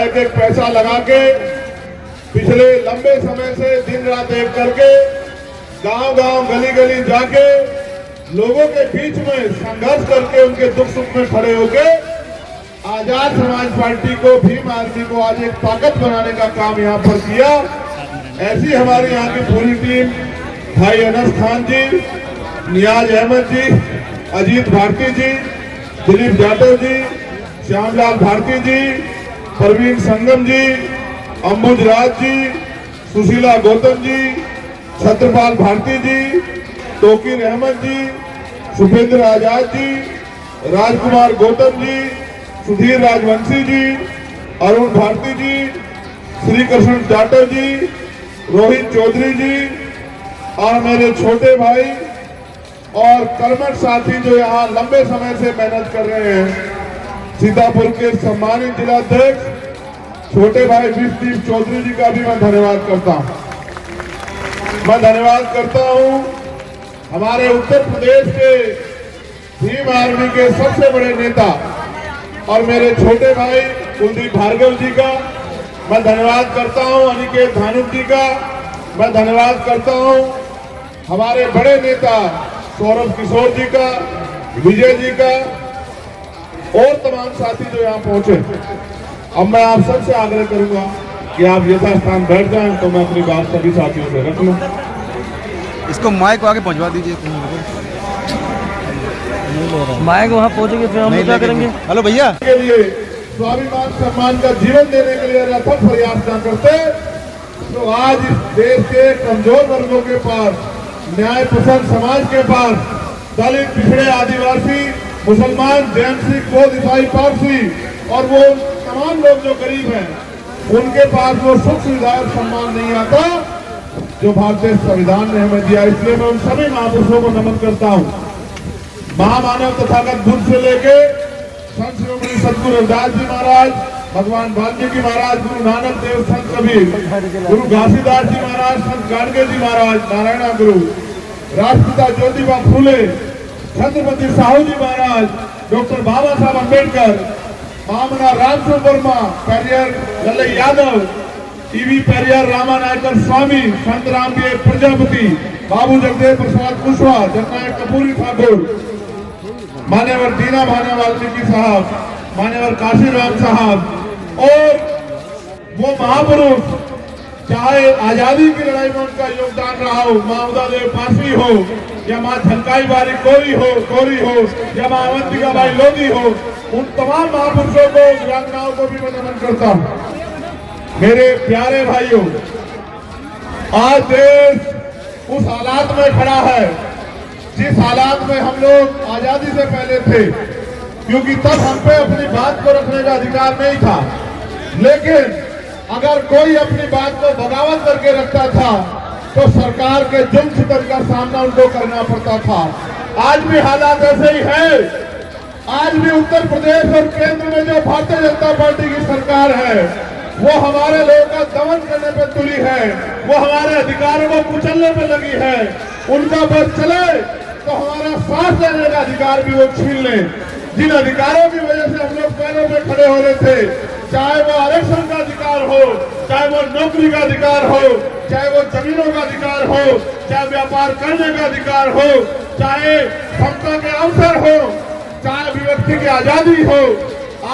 एक एक पैसा लगा के पिछले लंबे समय से दिन रात एक करके गांव-गांव गली-गली जाके लोगों के बीच में संघर्ष करके उनके दुख सुख में खड़े होके आजाद समाज पार्टी को, भीम आर्मी को आज एक ताकत बनाने का काम यहाँ पर किया। ऐसी हमारी यहाँ की पूरी टीम, भाई अनस खान जी, नियाज अहमद जी, अजीत भारती जी, दिलीप जाटव जी, श्यामलाल भारती जी, परवीन संगम जी, अंबुज राज जी, सुशीला गौतम जी, छत्रपाल भारती जी, तोकीर अहमद जी, सुपेंद्र आजाद जी, राजकुमार गौतम जी, सुधीर राजवंशी जी, अरुण भारती जी, श्री कृष्ण जाटव जी, रोहित चौधरी जी और मेरे छोटे भाई और कर्मठ साथी जो यहाँ लंबे समय से मेहनत कर रहे हैं, सीतापुर के सम्मानित जिलाध्यक्ष छोटे भाई विष्णुदीप चौधरी जी का भी मैं धन्यवाद करता हूँ। मैं धन्यवाद करता हूँ हमारे उत्तर प्रदेश के भीम आर्मी के सबसे बड़े नेता और मेरे छोटे भाई कुलदीप भार्गव जी का मैं धन्यवाद करता हूं, अनिकेत धानुक जी का मैं धन्यवाद करता हूं, हमारे बड़े नेता सौरभ किशोर जी का, विजय जी का और तमाम साथी जो यहाँ पहुंचे। अब मैं आप सबसे आग्रह करूंगा कि आप यथास्थान बैठ जाएं तो मैं अपनी बात सभी साथियों से रख लूं। इसको माइक को आगे पहुंचवा दीजिए। माइक वहाँ पहुंचेंगे फिर हम क्या करेंगे। हेलो भैया, के लिए स्वाभिमान सम्मान का जीवन देने के लिए अथक प्रयास न करते तो आज इस देश के कमजोर वर्गों के पास, न्याय पसंद समाज के पास, दलित, पिछड़े, आदिवासी, मुसलमान, जैन, सिख, बौद्ध, ईसाई, पारसी और वो तमाम लोग जो गरीब हैं उनके पास वो सुख सुविधा और सम्मान नहीं आता जो भारतीय संविधान ने हमें दिया। इसलिए मैं उन सभी महापुरुषों को नमन करता हूँ। महामानव तथागत बुद्ध से लेके संत श्रोमणी सदगुरु रविदास जी महाराज, भगवान वाल्मीकि महाराज, गुरु नानक देव, संत कबीर, गुरु घासीदास जी महाराज, संत गाडगे जी महाराज, नारायणा गुरु, राष्ट्रपिता ज्योतिबा फूले, छत्रपति साहू जी महाराज, डॉक्टर बाबा साहब अम्बेडकर, महामना रामचंद्र वर्मा, पेरियर लल्लई यादव, ईवी पेरियर रामानायकर स्वामी, संत रामदेव प्रजापति, बाबू जगदेव प्रसाद कुशवाहा, जननायक कपूरी ठाकुर, मान्यवर दीना भाना वाल्मीकि साहब, मान्यवर काशीराम साहब और वो महापुरुष, चाहे आजादी की लड़ाई में उनका योगदान रहा हो, माँ उदा देव पासी हो या माँ झलकाई बारी कोरी हो या माँ अवंतिका बाई लोधी हो, उन तमाम महापुरुषों को, वीरांगनाओं को भी मैं नमन करता हूँ। मेरे प्यारे भाइयों, आज देश उस हालात में खड़ा है जिस हालात में हम लोग आजादी से पहले थे, क्योंकि तब हम पे अपनी बात को रखने का अधिकार नहीं था। लेकिन अगर कोई अपनी बात को बगावत करके रखता था तो सरकार के जुल्म सितम का सामना उनको करना पड़ता था। आज भी हालात ऐसे ही है। आज भी उत्तर प्रदेश और केंद्र में जो भारतीय जनता पार्टी की सरकार है वो हमारे लोगों का दमन करने पे तुली है, वो हमारे अधिकारों को कुचलने पे लगी है। उनका बस चले तो हमारा सांस लेने का अधिकार भी वो छीन ले। जिन अधिकारों की वजह से हम लोग पैरों पे खड़े हो रहे थे, चाहे वो आरक्षण का अधिकार हो, चाहे वो नौकरी का अधिकार हो, चाहे वो जमीनों का अधिकार हो, चाहे व्यापार करने का अधिकार हो, चाहे समता के अवसर हो, चाहे अभिव्यक्ति की आजादी हो,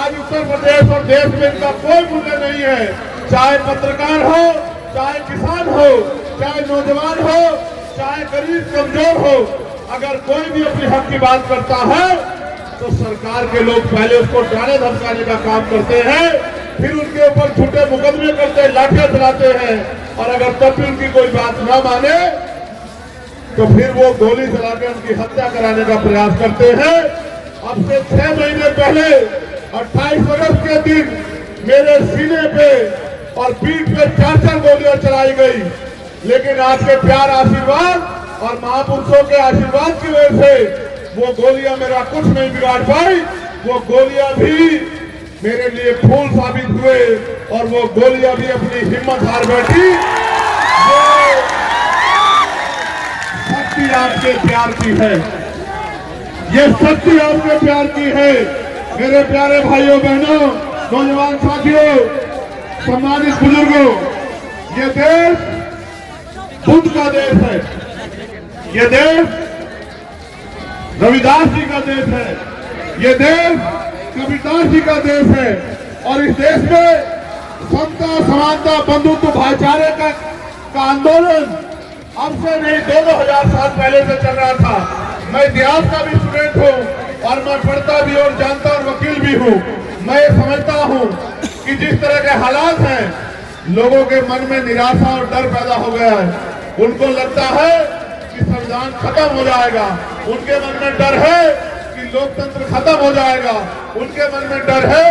आज उत्तर प्रदेश और देश में इनका कोई मूल्य नहीं है। चाहे पत्रकार हो, चाहे किसान हो, चाहे नौजवान हो, चाहे गरीब कमजोर हो, अगर कोई भी अपने हक की बात करता है तो सरकार के लोग पहले उसको डराने धमकाने का काम करते हैं, फिर उनके ऊपर झूठे मुकदमे करते हैं, लाठियां चलाते हैं और अगर तब भी उनकी कोई बात न माने तो फिर वो गोली चला के उनकी हत्या कराने का प्रयास करते हैं। अब से 6 महीने पहले 28 अगस्त के दिन मेरे सीने पे और पीठ पे 4 गोलियां चलाई गई, लेकिन आपके प्यार, आशीर्वाद और महापुरुषों के आशीर्वाद की वजह से वो गोलियां मेरा कुछ नहीं बिगाड़ पाई। वो गोलियां भी मेरे लिए फूल साबित हुए और वो गोलियां भी अपनी हिम्मत हार बैठी। शक्ति आपके प्यार की है, ये शक्ति आपके प्यार की है। मेरे प्यारे भाइयों बहनों, नौजवान साथियों, सम्मानित बुजुर्गों, ये देश बुद्ध का देश है, ये देश रविदास जी का देश है, ये देश कबीरदास जी का देश है। और इस देश में समता, समानता, बंधुत्व, भाईचारे का आंदोलन अब से नहीं 2000 साल पहले से चल रहा था। मैं इतिहास का भी स्टूडेंट हूँ और मैं पढ़ता भी और जानता और वकील भी हूँ। मैं समझता हूँ कि जिस तरह के हालात हैं, लोगों के मन में निराशा और डर पैदा हो गया है। उनको लगता है कि संविधान खत्म हो जाएगा, उनके मन में डर है कि लोकतंत्र खत्म हो जाएगा, उनके मन में डर है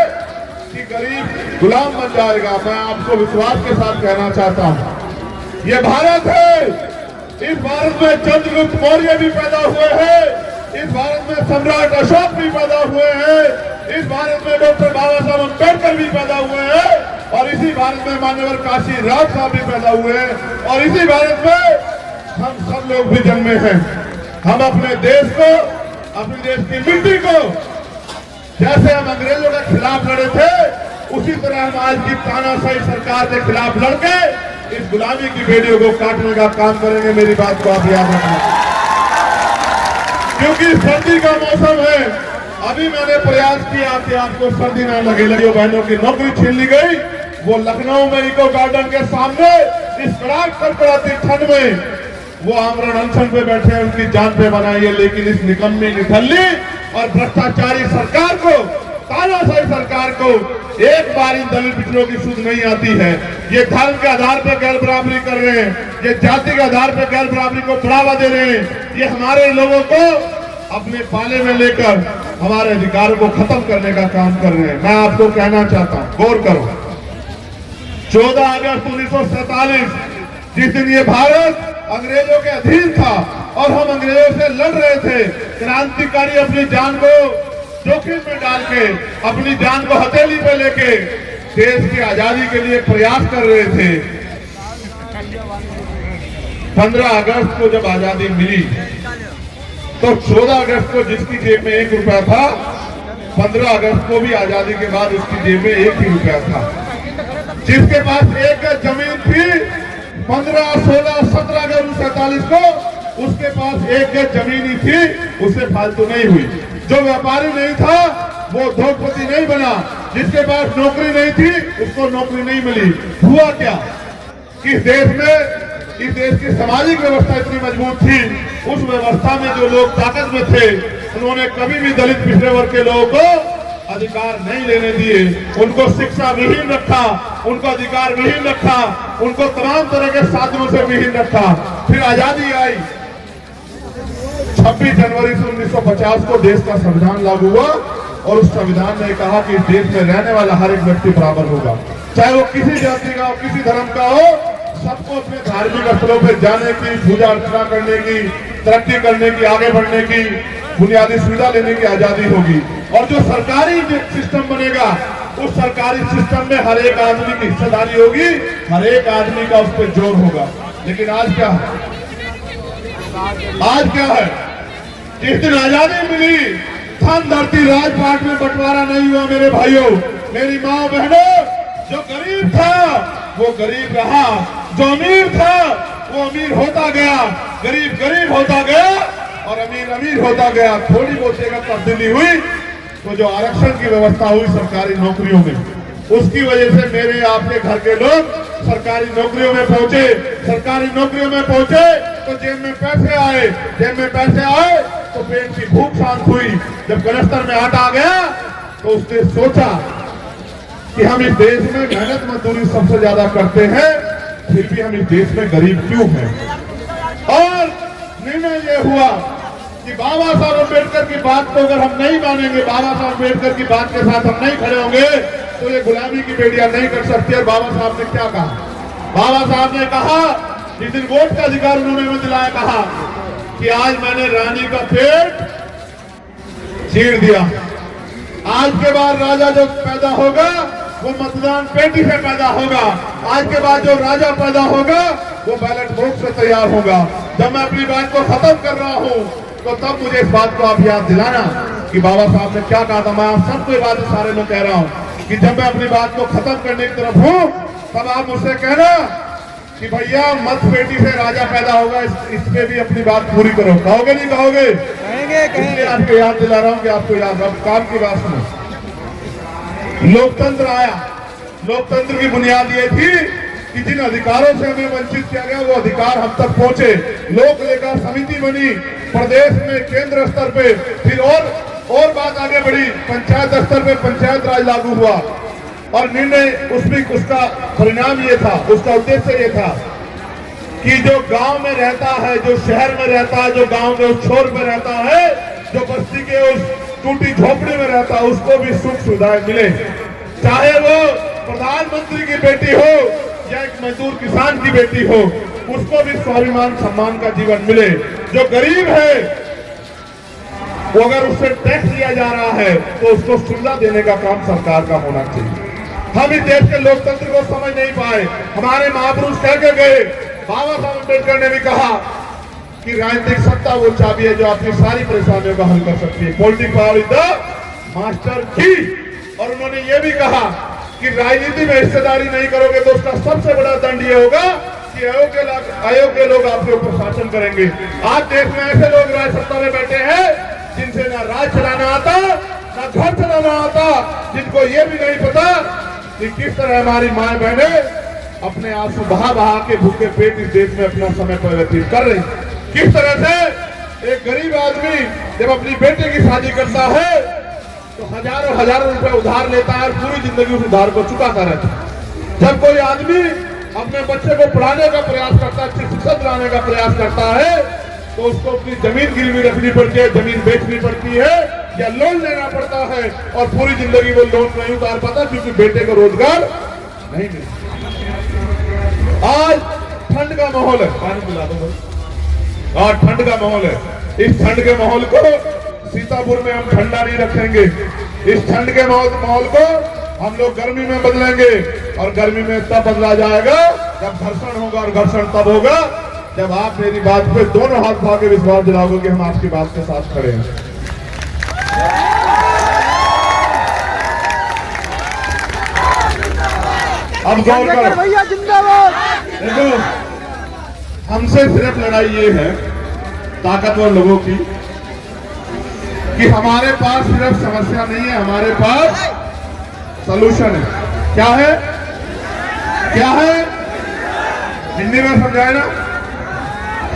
कि गरीब गुलाम बन जाएगा। मैं आपको विश्वास के साथ कहना चाहता हूँ, ये भारत है। इस भारत में चंद्रगुप्त मौर्य भी पैदा हुए हैं, इस भारत में सम्राट अशोक भी पैदा हुए हैं, इस भारत में डॉक्टर बाबा साहब अम्बेडकर भी पैदा हुए हैं, और इसी भारत में मान्यवर काशी राज साहब भी पैदा हुए हैं, और इसी भारत में हम सब लोग भी जन्मे हैं। हम अपने देश को, अपने देश की मिट्टी को, जैसे हम अंग्रेजों के खिलाफ लड़े थे, उसी तरह हम आज की तानाशाही सरकार के खिलाफ लड़के इस गुलामी की बेड़ियों को काटने का काम करेंगे। मेरी बात को आप याद रखना, क्योंकि सर्दी का मौसम है। अभी मैंने प्रयास किया कि आपको सर्दी न लगे। लड़कियों बहनों की नौकरी छीन ली गई। वो लखनऊ में इको गार्डन के सामने इस कड़ाकती ठंड में वो आमरण अनशन पे बैठे हैं, उनकी जान पे बनाई है। लेकिन इस निकम्मी, निठल्ली और भ्रष्टाचारी सरकार को, तानाशाही सरकार को एक बार इन दलित पिछड़ों की सुध नहीं आती है। ये धर्म के आधार पर गैर बराबरी कर रहे हैं, ये जाति के आधार पर गैर बराबरी को बढ़ावा दे रहे हैं। ये हमारे लोगों को अपने पाले में लेकर हमारे अधिकारों को खत्म करने का काम कर रहे हैं। मैं आपको कहना चाहता हूं, गौर करो, 14 अगस्त 1947 जिस दिन ये भारत अंग्रेजों के अधीन था और हम अंग्रेजों से लड़ रहे थे, क्रांतिकारी अपनी जान को जोखिम में डाल के, अपनी जान को हथेली पे लेके देश की आजादी के लिए प्रयास कर रहे थे। 15 अगस्त को जब आजादी मिली तो 14 अगस्त को जिसकी जेब में 1 रुपया था, 15 अगस्त को भी आजादी के बाद उसकी जेब में 1 ही रुपया था। जिसके पास 1 गज जमीन थी 15, 16, 17 अगस्त 1947 को, उसके पास 1 गज जमीन ही थी, उससे फालतू नहीं हुई। जो व्यापारी नहीं था वो उद्योगपति नहीं बना, जिसके पास नौकरी नहीं थी उसको नौकरी नहीं मिली। हुआ क्या कि इस देश की सामाजिक व्यवस्था इतनी मजबूत थी, उस व्यवस्था में जो लोग ताकत में थे उन्होंने कभी भी दलित पिछड़े वर्ग के लोगों को अधिकार नहीं लेने दिए। उनको शिक्षा विहीन रखा, उनको अधिकार विहीन रखा, उनको तमाम तरह के साधनों से विहीन रखा। फिर आजादी आई, 26 जनवरी 1950 को देश का संविधान लागू हुआ और उस संविधान ने कहा कि देश में रहने वाला हर एक व्यक्ति बराबर होगा, चाहे वो किसी जाति का हो, किसी धर्म का हो। सबको अपने धार्मिक स्थलों पर जाने की, पूजा अर्चना करने की, तरक्की करने की, आगे बढ़ने की, बुनियादी सुविधा लेने की आजादी होगी। और जो सरकारी सिस्टम बनेगा, उस सरकारी सिस्टम में हर एक आदमी की हिस्सेदारी होगी, हर एक आदमी का उस पर जोर होगा। लेकिन आज क्या है? आज क्या है? जिस दिन आजादी मिली, धन धरती राजपाट में बंटवारा नहीं हुआ। मेरे भाइयों, मेरी माँ बहनों, जो गरीब था वो गरीब रहा, जो अमीर था वो अमीर होता गया, गरीब गरीब होता गया और अमीर अमीर होता गया। थोड़ी बहुत जगह तब्दीली हुई तो जो आरक्षण की व्यवस्था हुई सरकारी नौकरियों में, उसकी वजह से मेरे आपके घर के लोग सरकारी नौकरियों में पहुंचे। सरकारी नौकरियों में पहुंचे तो जेब में पैसे आए, जेब में पैसे आए तो पेट की भूख शांत हुई। जब कनस्तर में आटा आ गया तो उसने सोचा कि हम इस देश में मेहनत मजदूरी सबसे ज्यादा करते हैं, फिर भी हम इस देश में गरीब क्यों हैं। और निर्णय यह हुआ कि बाबा साहब अम्बेडकर की बात को अगर हम नहीं मानेंगे, बाबा साहब अम्बेडकर की बात के साथ हम नहीं खड़े होंगे तो ये गुलामी की बेड़ियां नहीं कर सकती। और बाबा साहब ने क्या कहा? बाबा साहब ने कहा, जिस दिन वोट का अधिकार उन्होंने हमें दिलाया, कहा कि आज मैंने रानी का पेट चीर दिया। आज के बाद राजा जो पैदा होगा वो मतदान पेटी से पैदा होगा। आज के बाद जो राजा पैदा होगा वो बैलेट बॉक्स से तैयार होगा। जब मैं अपनी बात को खत्म कर रहा हूँ तो तब मुझे इस बात को आप याद दिलाना कि बाबा साहब ने क्या कहा था। मैं आप सबको बात सारे लोग कह रहा हूँ कि जब मैं अपनी बात को खत्म करने की तरफ हूँ तब आप मुझसे कहना कि भैया मत बेटी से राजा पैदा होगा, इस पे भी अपनी बात पूरी करो। कहोगे नहीं कहोगे? इसलिए आपको याद दिला रहा हूं कि आपको याद, अब काम की बात सुनो। लोकतंत्र आया, लोकतंत्र की बुनियाद ये थी कि जिन अधिकारों से हमें वंचित किया गया वो अधिकार हम तक पहुंचे। लोक लेखा समिति बनी प्रदेश में, केंद्र स्तर पे, फिर और बात आगे बढ़ी, पंचायत स्तर पे पंचायत राज लागू हुआ और निर्णय उसका परिणाम ये था, उसका उद्देश्य ये था कि जो गांव में रहता है, जो शहर में रहता है, जो गांव के उस छोर में रहता है, जो बस्ती के उस टूटी झोपड़ी में रहता है, उसको भी सुख सुविधाएं मिले। चाहे वो प्रधानमंत्री की बेटी हो या एक मजदूर किसान की बेटी हो, उसको भी स्वाभिमान सम्मान का जीवन मिले। जो गरीब है वो अगर उससे टैक्स लिया जा रहा है तो उसको सुविधा देने का काम सरकार का होना चाहिए। हम इस देश के लोकतंत्र को समझ नहीं पाए। हमारे महापुरुष कह के गए, बाबा साहब अम्बेडकर ने भी कहा कि राजनीतिक सत्ता वो चाबी है जो आपकी सारी परेशानियों को हल कर सकती है। Political power is the master की। और उन्होंने ये भी कहा कि राजनीति में हिस्सेदारी नहीं करोगे तो उसका सबसे बड़ा दंड ये होगा कि अयोग्य लोग आपके ऊपर शासन करेंगे। आज देश में ऐसे लोग राज सत्ता में बैठे हैं जिनसे ना राज चलाना आता, ना घर चलाना आता, जिनको ये भी नहीं पता कि किस तरह हमारी माए बहने अपने आंसू बहा बहा के भूखे पेट इस देश में अपना समय पर व्यतीत कर रही। किस तरह से एक गरीब आदमी जब अपनी बेटे की शादी करता है तो हजारों रुपए उधार लेता है और पूरी जिंदगी उस उधार को चुकाता रहता है। जब कोई आदमी अपने बच्चे को पढ़ाने का प्रयास करता है, अच्छी शिक्षा दिलाने का प्रयास करता है, तो उसको अपनी जमीन गिरवी रखनी पड़ती है, जमीन बेचनी पड़ती है या लोन लेना पड़ता है और पूरी जिंदगी वो लोन नहीं उतार पाता क्योंकि बेटे को रोजगार नहीं मिलता। आज ठंड का माहौल है, पानी पिला दो भाई। आज ठंड का माहौल है। इस ठंड के माहौल को सीतापुर में हम ठंडा नहीं रखेंगे। इस ठंड के माहौल को हम लोग गर्मी में बदलेंगे और गर्मी में तब बदला जाएगा जब घर्षण होगा, और घर्षण तब होगा जब आप मेरी बात पे दोनों हाथ उठा के विश्वास दिलाओगे कि हम आपकी बात के साथ खड़े हैं। अब गौर करो भैया जिंदाबाद। देखो, हमसे सिर्फ लड़ाई ये है ताकतवर लोगों की कि हमारे पास सिर्फ समस्या नहीं है, हमारे पास सलूशन है। क्या है? क्या है? हिंदी में समझाए ना।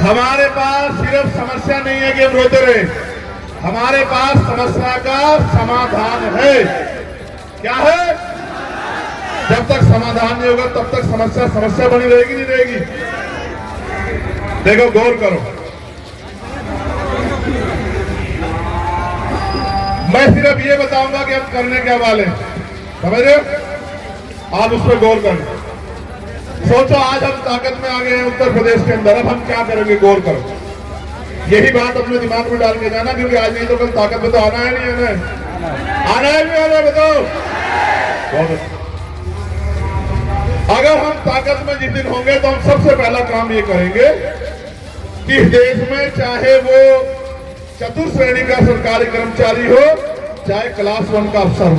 हमारे पास सिर्फ समस्या नहीं है कि हम रोते रहे, हमारे पास समस्या का समाधान है। क्या है? जब तक समाधान नहीं होगा तब तक समस्या बनी रहेगी, नहीं रहेगी? देखो, गौर करो, मैं सिर्फ ये बताऊंगा कि हम करने क्या वाले, समझ रहे हो? आप उस पर गौर करें। सोचो, आज हम ताकत में आ गए हैं उत्तर प्रदेश के अंदर, अब हम क्या करेंगे? गौर करो। यही बात अपने दिमाग में डाल के जाना, क्योंकि आज नहीं तो कल ताकत में तो आना है, नहीं आना है? आना है, नहीं आना है? बताओ। बहुत अच्छा। अगर हम ताकत में जिस दिन होंगे तो हम सबसे पहला काम ये करेंगे कि इस देश में चाहे वो चतुर्थ श्रेणी का सरकारी कर्मचारी हो, चाहे क्लास 1 का अफसर हो,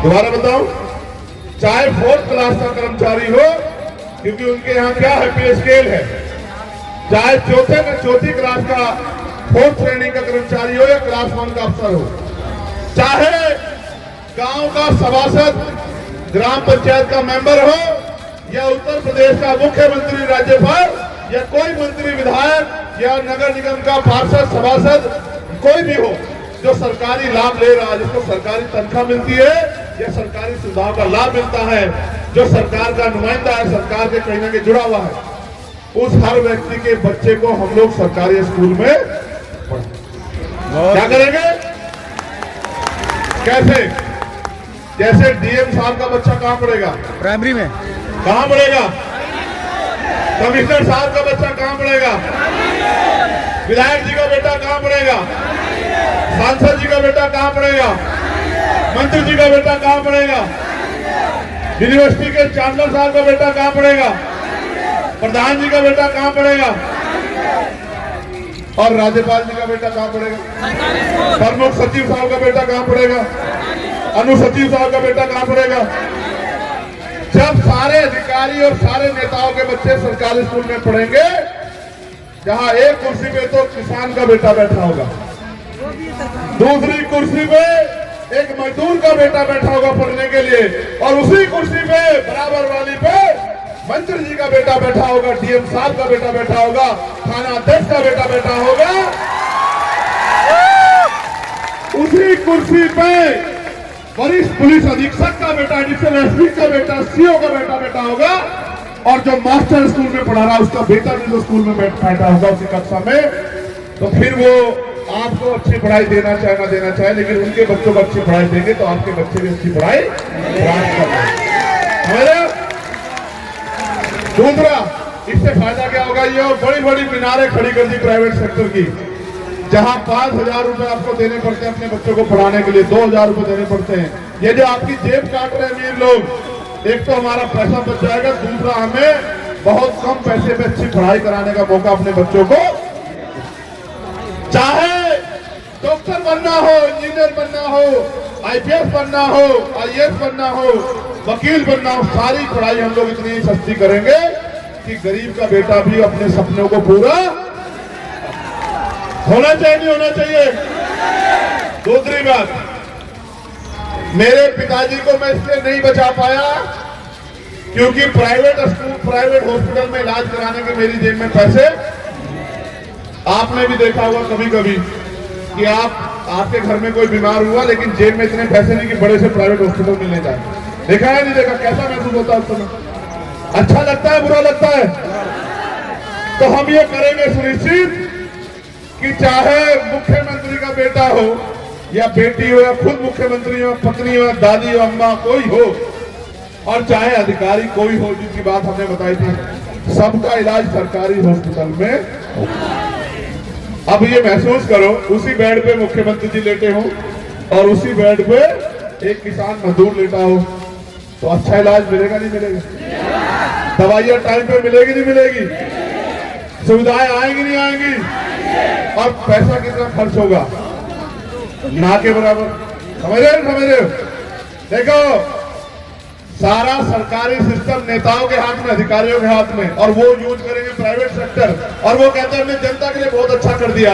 दोबारा बताऊं, चाहे 4th क्लास का कर्मचारी हो, क्योंकि उनके यहाँ क्या है, पे स्केल है, चाहे चौथी क्लास का 4th श्रेणी का कर्मचारी हो या क्लास 1 का अफसर हो, चाहे गांव का सभासद, ग्राम पंचायत का मेंबर हो या उत्तर प्रदेश का मुख्यमंत्री, राज्यपाल या कोई मंत्री, विधायक या नगर निगम का पार्षद, सभासद, कोई भी हो जो सरकारी लाभ ले रहा है, जिसको सरकारी तनख्वाह मिलती है या सरकारी सुविधाओं का लाभ मिलता है, जो सरकार का नुमाइंदा है, सरकार के कहीं ना कहीं जुड़ा हुआ है, उस हर व्यक्ति के बच्चे को हम लोग सरकारी स्कूल में क्या करेंगे? कैसे? जैसे डीएम साहब का बच्चा कहाँ पढ़ेगा? प्राइमरी में। कहाँ पढ़ेगा? कमिश्नर साहब का बच्चा कहाँ पढ़ेगा? विधायक जी का बेटा कहाँ पढ़ेगा? सांसद जी का बेटा कहाँ पढ़ेगा? मंत्री जी का बेटा कहाँ पढ़ेगा? यूनिवर्सिटी के चांसलर साहब का बेटा कहाँ पढ़ेगा? प्रधान जी का बेटा कहाँ पढ़ेगा? और राज्यपाल जी का बेटा कहाँ पढ़ेगा? प्रमुख सचिव साहब का बेटा कहाँ पढ़ेगा? अनु सचिव साहब का बेटा कहाँ पढ़ेगा? जब सारे अधिकारी और सारे नेताओं के बच्चे सरकारी स्कूल में पढ़ेंगे, जहां एक कुर्सी पे तो किसान का बेटा बैठा होगा, दूसरी कुर्सी पे एक मजदूर का बेटा बैठा होगा पढ़ने के लिए, और उसी कुर्सी पे बराबर वाली पे मंत्री जी का बेटा बैठा होगा, डीएम साहब का बेटा बैठा होगा, थाना अध्यक्ष का बेटा बैठा होगा। उसी कुर्सी पे वरिष्ठ पुलिस अधीक्षक का बेटा, एडिशनल एसपी का बेटा, सीओ का बेटा बैठा होगा, और जो मास्टर स्कूल में पढ़ा रहा उसका बेटा भी जो स्कूल में बैठा होगा उसी कक्षा में। तो फिर वो आपको अच्छी पढ़ाई देना चाहे ना देना चाहे, लेकिन उनके बच्चों को अच्छी पढ़ाई देंगे तो आपके बच्चे भी अच्छी पढ़ाई प्राप्त करेंगे। दूसरा, इससे फायदा क्या होगा? ये बड़ी बड़ी मीनारें खड़ी कर दी प्राइवेट सेक्टर की, जहां 5,000 रुपए आपको देने पड़ते हैं अपने बच्चों को पढ़ाने के लिए, 2,000 रुपए देने पड़ते हैं। ये जो आपकी जेब काट रहे हैं अमीर लोग, एक तो हमारा पैसा बच जाएगा, दूसरा हमें बहुत कम पैसे में अच्छी पढ़ाई कराने का मौका अपने बच्चों को, चाहे डॉक्टर बनना हो, इंजीनियर बनना हो, आईपीएस बनना हो, आईएएस बनना हो, वकील बनना हो, सारी पढ़ाई हम लोग इतनी सस्ती करेंगे कि गरीब का बेटा भी अपने सपनों को पूरा होना चाहिए, नहीं होना चाहिए। दूसरी बात, मेरे पिताजी को मैं इसलिए नहीं बचा पाया क्योंकि प्राइवेट स्कूल, प्राइवेट हॉस्पिटल में इलाज कराने के मेरी जेब में पैसे, आपने भी देखा होगा कभी कभी कि आपके घर में कोई बीमार हुआ लेकिन जेब में इतने पैसे नहीं कि बड़े से प्राइवेट हॉस्पिटल मिलने जाए। देखा है नहीं देखा? कैसा महसूस होता है उस समय? अच्छा लगता है, बुरा लगता है? तो हम ये करेंगे सुनिश्चित कि चाहे मुख्यमंत्री का बेटा हो या बेटी हो या खुद मुख्यमंत्री हो, पत्नी हो, दादी हो, अम्मा कोई हो, और चाहे अधिकारी कोई हो, जिनकी बात हमने बताई थी, सबका इलाज सरकारी हॉस्पिटल में। अब ये महसूस करो, उसी बेड पे मुख्यमंत्री जी लेटे हो और उसी बेड पे एक किसान मजदूर लेटा हो, तो अच्छा इलाज मिलेगा नहीं मिलेगा? दवाइयां टाइम पे मिलेगी नहीं मिलेगी? सुविधाएं आएंगी नहीं आएंगी? और पैसा कितना खर्च होगा? ना के बराबर। समझ रहे हो? देखो, सारा सरकारी सिस्टम नेताओं के हाथ में, अधिकारियों के हाथ में, और वो यूज करेंगे प्राइवेट सेक्टर, और वो कहते हैं हमने जनता के लिए बहुत अच्छा कर दिया।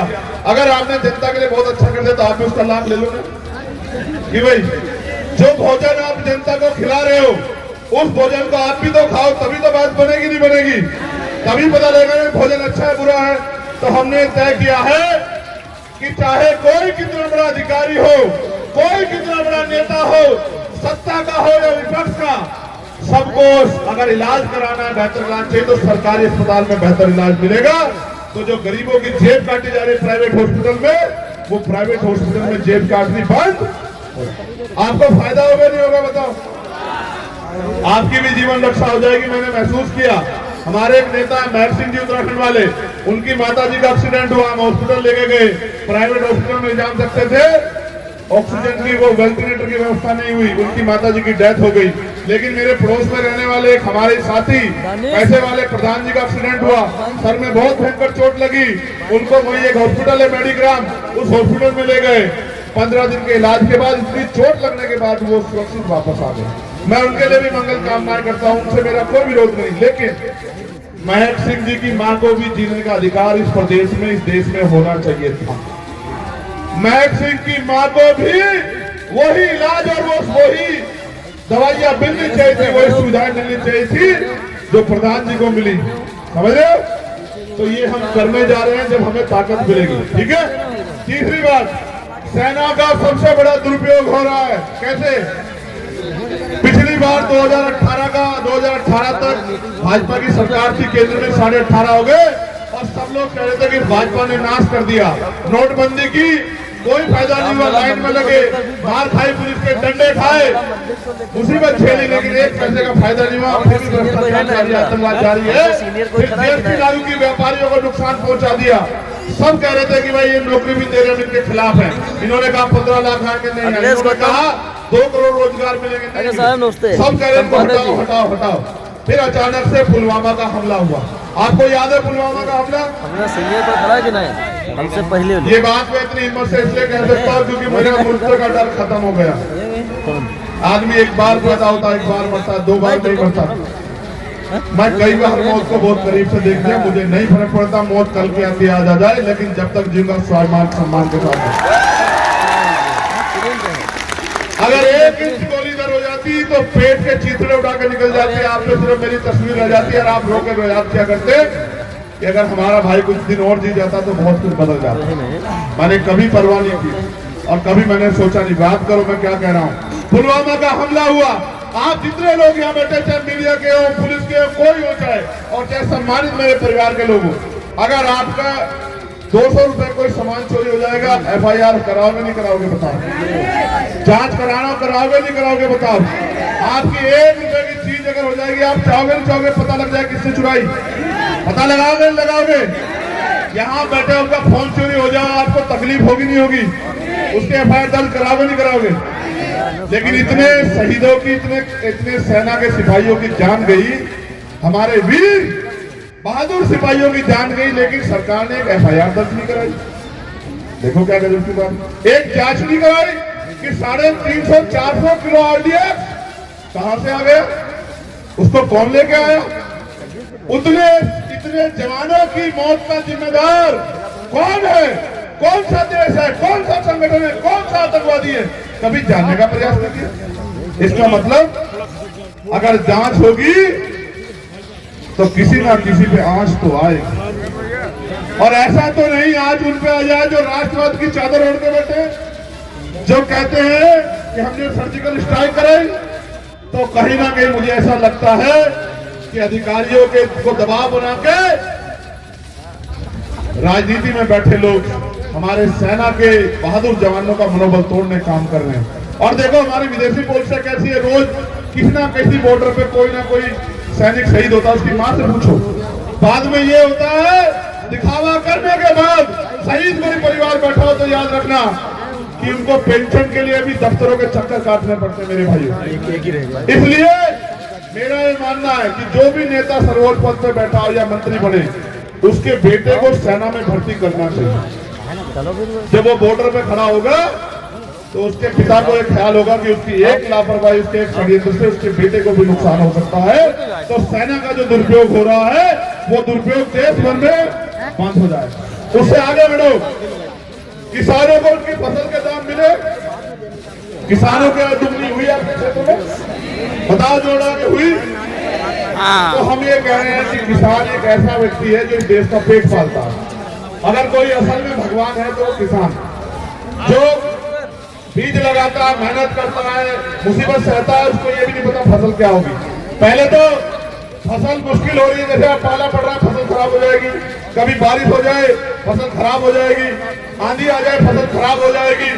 अगर आपने जनता के लिए बहुत अच्छा कर दिया तो आप भी उसका लाभ ले लो ना, कि भाई जो भोजन आप जनता को खिला रहे हो उस भोजन को आप भी तो खाओ, तभी तो बात बनेगी नहीं बनेगी, तभी पता लगेगा भोजन अच्छा है बुरा है। तो हमने तय किया है कि चाहे कोई कितना बड़ा अधिकारी हो, कोई कितना बड़ा नेता हो, सत्ता का हो या विपक्ष का, सबको अगर इलाज कराना है, बेहतर इलाज चाहिए तो सरकारी अस्पताल में बेहतर इलाज मिलेगा। तो जो गरीबों की जेब काटी जा रही है प्राइवेट हॉस्पिटल में, वो प्राइवेट हॉस्पिटल में जेब काटनी बंद। आपको फायदा होगा नहीं होगा बताओ? आपकी भी जीवन रक्षा हो जाएगी। मैंने महसूस किया, हमारे एक नेता है महक सिंह जी उत्तराखंड वाले, उनकी माता जी का एक्सीडेंट हुआ, हम हॉस्पिटल लेके गए, प्राइवेट हॉस्पिटल में जान सकते थे, ऑक्सीजन की वो वेंटिलेटर की व्यवस्था नहीं हुई, उनकी माता जी की डेथ हो गई। लेकिन मेरे पड़ोस में रहने वाले एक हमारे साथी पैसे वाले प्रधान जी का एक्सीडेंट हुआ, सर में बहुत भयंकर चोट लगी, उनको वही एक हॉस्पिटल है मेडिग्राम, उस हॉस्पिटल में ले गए। 15 दिन के इलाज के बाद, इतनी चोट लगने के बाद वो सुरक्षित वापस आ गए। मैं उनके लिए भी मंगल कामनाएं करता हूं, उनसे मेरा कोई विरोध नहीं, लेकिन महक सिंह जी की मां को भी जीने का अधिकार इस प्रदेश में, इस देश में होना चाहिए था। महक सिंह की मां को भी वही इलाज और वही दवाइयां मिलनी चाहिए थी, वही सुविधाएं मिलनी चाहिए थी जो प्रधान जी को मिली। समझ रहे हो? तो ये हम करने जा रहे हैं जब हमें ताकत मिलेगी। ठीक है। तीसरी बात, सेना का सबसे बड़ा दुरुपयोग हो रहा है। कैसे? पिछली बार 2018 तक भाजपा की सरकार थी, केंद्र में 18.5 हो गए और सब लोग कह रहे थे कि भाजपा ने नाश कर दिया। नोटबंदी की कोई फायदा नहीं हुआ, लाइन में लगे, मार खाई, पुलिस के डंडे खाए, मुसीबत झेली, लेकिन एक पैसे का फायदा नहीं हुआ। फिर भी भ्रष्टाचार जारी, आतंकवाद जारी है। फिर जीएसटी लागू की व्यापारियों को नुकसान पहुंचा दिया। सब कह रहे थे कि भाई ये नौकरी भी दे रहे हैं, इनके खिलाफ है। इन्होंने कहा 15 लाख आएंगे, नहीं, इन्होंने कहा 2 करोड़ रोजगार मिलेंगे, नहीं। सब कह रहे थे हटाओ हटाओ हटाओ। फिर अचानक से पुलवामा का हमला हुआ। आपको याद है पुलवामा का हमला? हमने सैनिक पर खड़ा कि नहीं, हमसे पहले ये बात मैं इतनी हिम्मत से इसलिए कह सकता हूँ क्योंकि मेरा मुल्क का डर खत्म हो गया। आदमी एक बार पैदा होता, एक बार मरता, दो बार नहीं मरता। मैं कई बार मौत को बहुत करीब से देख लिया, मुझे नहीं फर्क पड़ता मौत कल के आती आज आ जाए, लेकिन जब तक जीऊंगा स्वाभिमान सम्मान के साथ। अगर 1 इंच गोली इधर हो जाती तो पेट के चीथड़े उठा के निकल जाती, आप पे सिर्फ मेरी तस्वीर रह जाती और आप रोके हुए याद क्या करते कि अगर हमारा भाई कुछ दिन और जी जाता तो बहुत कुछ बदल जाता। मैंने कभी परवाह नहीं की और कभी मैंने सोचा नहीं। बात करो मैं क्या कह रहा हूँ, पुलवामा का हमला हुआ, आप जितने लोग यहाँ बैठे, चाहे मीडिया के हो, पुलिस के हो, कोई हो चाहे, और चाहे सम्मानित मेरे परिवार के लोग हो, अगर आपका 200 रुपए कोई सामान चोरी हो जाएगा, FIR कराओगे नहीं कराओगे बताओ? जांच कराना कराओगे नहीं कराओगे बताओ? आपकी 1 रुपए की चीज अगर हो जाएगी, आप चाहोगे नहीं चाहोगे पता लग जाए किसने चुराई? पता लगाओगे नहीं लगाओगे? यहाँ बैठे उनका फोन चोरी हो जाए, आपको तकलीफ होगी नहीं होगी? उसके FIR दर्ज कराओगे नहीं कराओगे? लेकिन इतने शहीदों की, इतने सेना के सिपाहियों की जान गई, हमारे वीर बहादुर सिपाहियों की जान गई, लेकिन सरकार ने एक FIR दर्ज नहीं कराई। देखो क्या गजब की बात, एक जांच नहीं कराई कि 350-400 किलो RDX कहां से आ गया, उसको कौन लेके आया? इतने जवानों की मौत का जिम्मेदार कौन है? कौन सा देश है, कौन सा संगठन है, कौन सा आतंकवादी है? कभी जानने का प्रयास नहीं किया। इसका मतलब अगर जांच होगी तो किसी ना किसी पे आंच तो आएगी। और ऐसा तो नहीं आज उन पे आ जाए जो राष्ट्रवाद की चादर ओढ़ के बैठे, जो कहते हैं कि हमने सर्जिकल स्ट्राइक कराई। तो कहीं ना कहीं मुझे ऐसा लगता है कि अधिकारियों के को दबाव बना के राजनीति में बैठे लोग हमारे सेना के बहादुर जवानों का मनोबल तोड़ने काम कर रहे हैं। और देखो हमारी विदेशी पॉलिसी कैसी है, रोज किसी ना किसी बॉर्डर पे कोई ना कोई सैनिक शहीद होता है, उसकी मां से पूछो। बाद में ये होता है, दिखावा करने के बाद शहीद कोई परिवार बैठा हो तो याद रखना कि उनको पेंशन के लिए भी दफ्तरों के चक्कर काटने पड़ते मेरे भाइयों। इसलिए मेरा ये मानना है कि जो भी नेता सर्वोच्च पद पे बैठा हो या मंत्री बने, उसके बेटे को सेना में भर्ती करना चाहिए। जब वो बॉर्डर पे खड़ा होगा तो उसके पिता को एक ख्याल होगा कि उसकी एक लापरवाही, उसके एक षड्यंत्र से उसके बेटे को भी नुकसान हो सकता है। तो सेना का जो दुरुपयोग हो रहा है वो दुरुपयोग देश भर में बंद हो जाए। उससे आगे बढ़ो, किसानों को उनकी फसल के दाम मिले। किसानों के दुगनी हुई आपके क्षेत्र में, बताओ जोड़ा के हुई? तो हम ये कह रहे हैं कि किसान एक ऐसा व्यक्ति है जो इस देश का पेट पालता है। अगर कोई असल में भगवान है तो किसान, जो बीज लगाता है, मेहनत करता है, मुसीबत सहता है, उसको ये भी नहीं पता फसल क्या होगी। पहले तो फसल मुश्किल हो रही है, जैसे अब पाला पड़ रहा है फसल खराब हो जाएगी, कभी बारिश हो जाए फसल खराब हो जाएगी, आंधी आ जाए फसल खराब हो जाएगी।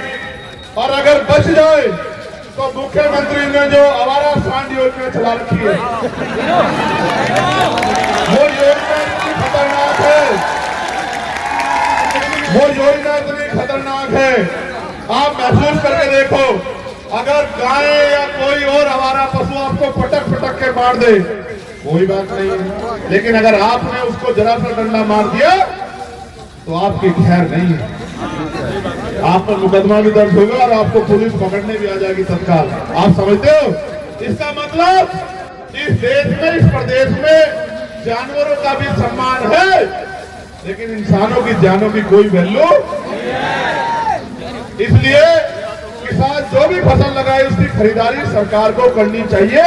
और अगर बच जाए तो मुख्यमंत्री ने जो आवारा सांड योजना चला रखी है, वो योजना इतनी खतरनाक है, वो योजना इतनी खतरनाक है, आप महसूस करके देखो। अगर गाय या कोई और आवारा पशु आपको पटक पटक के मार दे कोई बात नहीं है, लेकिन अगर आपने उसको जरा सा डंडा मार दिया तो आपकी खैर नहीं है, आप पर मुकदमा भी दर्ज होगा और आपको पुलिस पकड़ने भी आ जाएगी तत्काल। आप समझते हो? इसका मतलब इस देश में, इस प्रदेश में जानवरों का भी सम्मान है, लेकिन इंसानों की जानों की कोई वैल्यू। इसलिए किसान जो भी फसल लगाए उसकी खरीदारी सरकार को करनी चाहिए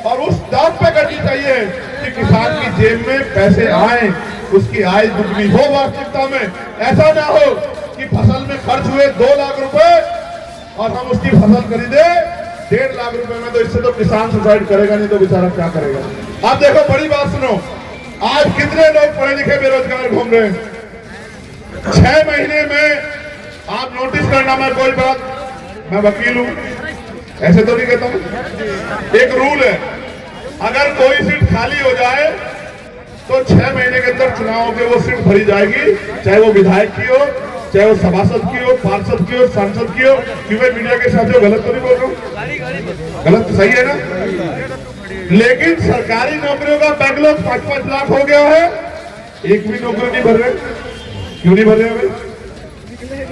और उस दाम पे करनी चाहिए कि किसान की जेब में पैसे आए, उसकी आय दुगनी हो। वास्तविकता में ऐसा ना हो कि फसल में खर्च हुए 2 लाख रुपए और हम उसकी फसल खरीदे 1.5 लाख रुपए में, तो इससे तो किसान सुसाइड करेगा नहीं तो बेचारा क्या करेगा। आप देखो, बड़ी बात सुनो, आज कितने लोग पढ़े लिखे बेरोजगार घूम रहे हैं। 6 महीने में आप नोटिस करना, मैं कोई बात, मैं वकील हूं, ऐसे तो नहीं कहता हूं। एक रूल है, अगर कोई सीट खाली हो जाए तो 6 महीने के अंदर चुनाव के वो सीट भरी जाएगी, चाहे वो विधायक की हो, चाहे वो सभासद की हो, पार्षद की हो, सांसद की हो। क्योंकि मीडिया के साथ जो गलत तो नहीं बोल रहा हूं, गलत तो सही है ना? लेकिन सरकारी नौकरियों का बैकलॉग 5-5 लाख हो गया है, एक भी नौकरी नहीं भर रहे। क्यों नहीं भर रहे भाई?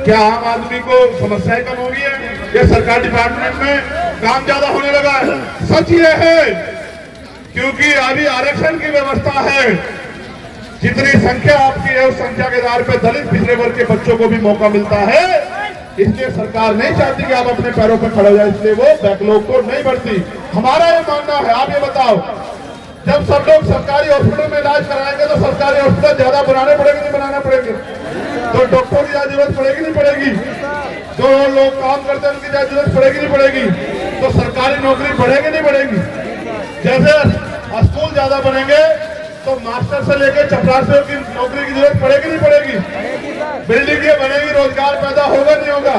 क्या आम आदमी को समस्याएं कम हो गई है? कि सरकारी डिपार्टमेंट में काम ज्यादा होने लगा है। सच ये है क्योंकि अभी आरक्षण की व्यवस्था है, जितनी संख्या आपकी है उस संख्या के आधार पर दलित पिछड़े वर्ग के बच्चों को भी मौका मिलता है। इसलिए सरकार नहीं चाहती कि आप अपने पैरों पर खड़े हो जाए, इसलिए वो बैकलॉग को नहीं बढ़ती। हमारा ये मानना है, आप ये बताओ, जब सब लोग सरकारी हॉस्पिटल में इलाज कराएंगे तो सरकारी हॉस्पिटल ज्यादा बनाने पड़ेंगे नहीं बनाना पड़ेंगे? तो डॉक्टर की ज्यादा जरूरत पड़ेगी नहीं पड़ेगी? जो लोग काम करते हैं उनकी ज्यादा जरूरत पड़ेगी नहीं पड़ेगी? तो सरकारी नौकरी बढ़ेगी नहीं बढ़ेगी? जैसे स्कूल ज्यादा बनेंगे तो मास्टर से लेकर चपरासियों की नौकरी की जरूरत पड़ेगी नहीं पड़ेगी? बिल्डिंग ये बनेगी, रोजगार पैदा होगा नहीं होगा?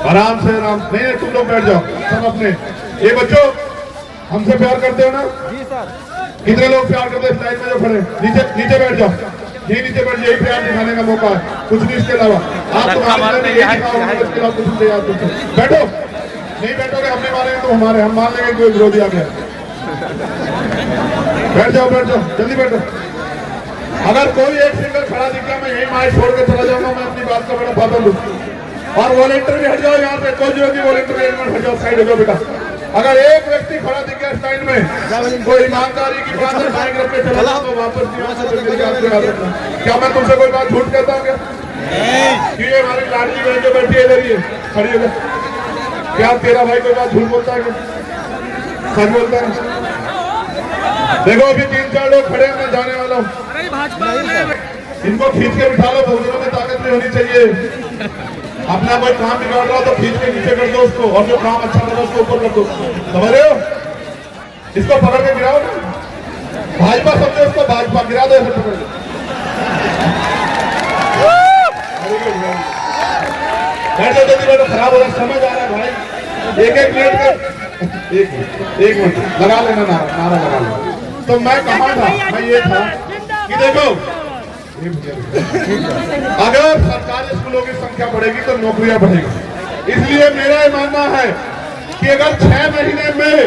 आराम से आराम नहीं, तुम लोग बैठ जाओ सब अपने। ये बच्चों हमसे प्यार करते हो ना? जी सर। कितने लोग प्यार करते हैं? लाइन में जो खड़े नीचे नीचे बैठ जाओ, ये नीचे बैठ जाओ, यही प्यार दिखाने का मौका है, कुछ नहीं इसके अलावा। आप तुम्हारे इसके अलावा कुछ नहीं याद करते। बैठो, नहीं बैठोगे हम नहीं मारेंगे तो हमारे, हम मान लेंगे कोई विरोधी आ गया। बैठ जाओ जल्दी बैठो। अगर कोई एक सिंगल खड़ा दिख गया मैं यही माइक छोड़ के चला जाऊंगा, मैं अपनी बात का बड़ा फादर लूँ। और वॉलेंटियर भी हट जाओ यहाँ पे, कोई जरूरत नहीं वॉलेंटियर हट जाओ, साइड हो जाओ बेटा। अगर एक व्यक्ति खड़ा दिख गया स्टाइल में, कोई ईमानदारी की बात है, बाइक रख के चला तो वापस क्या मैं तुमसे कोई बात झूठ कहता हूँ क्या? ये हमारी लाडली बहन जो बैठी है इधर, ये खड़ी हो गई, क्या तेरा भाई कोई बात झूठ बोलता है क्या? सच बोलता है? देखो अभी 3-4 लोग खड़े हैं, मैं जाने वाला हूँ, इनको खींच के बिठा लो, बोलने में ताकत नहीं होनी चाहिए। अपना कोई काम बिगाड़ रहा हो तो खींच के नीचे कर दो उसको, और जो काम अच्छा लगा उसको ऊपर कर दो, समझ रहे हो? इसको पकड़ के गिराओ ना, भाजपा समझो उसको, भाजपा गिरा दो, ऐसे पकड़ जल्दी बैठो, खराब हो रहा है, समझ आ रहा है भाई। एक मिनट का एक मिनट लगा लेना, नारा लगा लेना। तो मैं कहा था, मैं ये था कि देखो अगर सरकारी स्कूलों की संख्या बढ़ेगी तो नौकरियां बढ़ेगी। इसलिए मेरा ये मानना है कि अगर 6 महीने में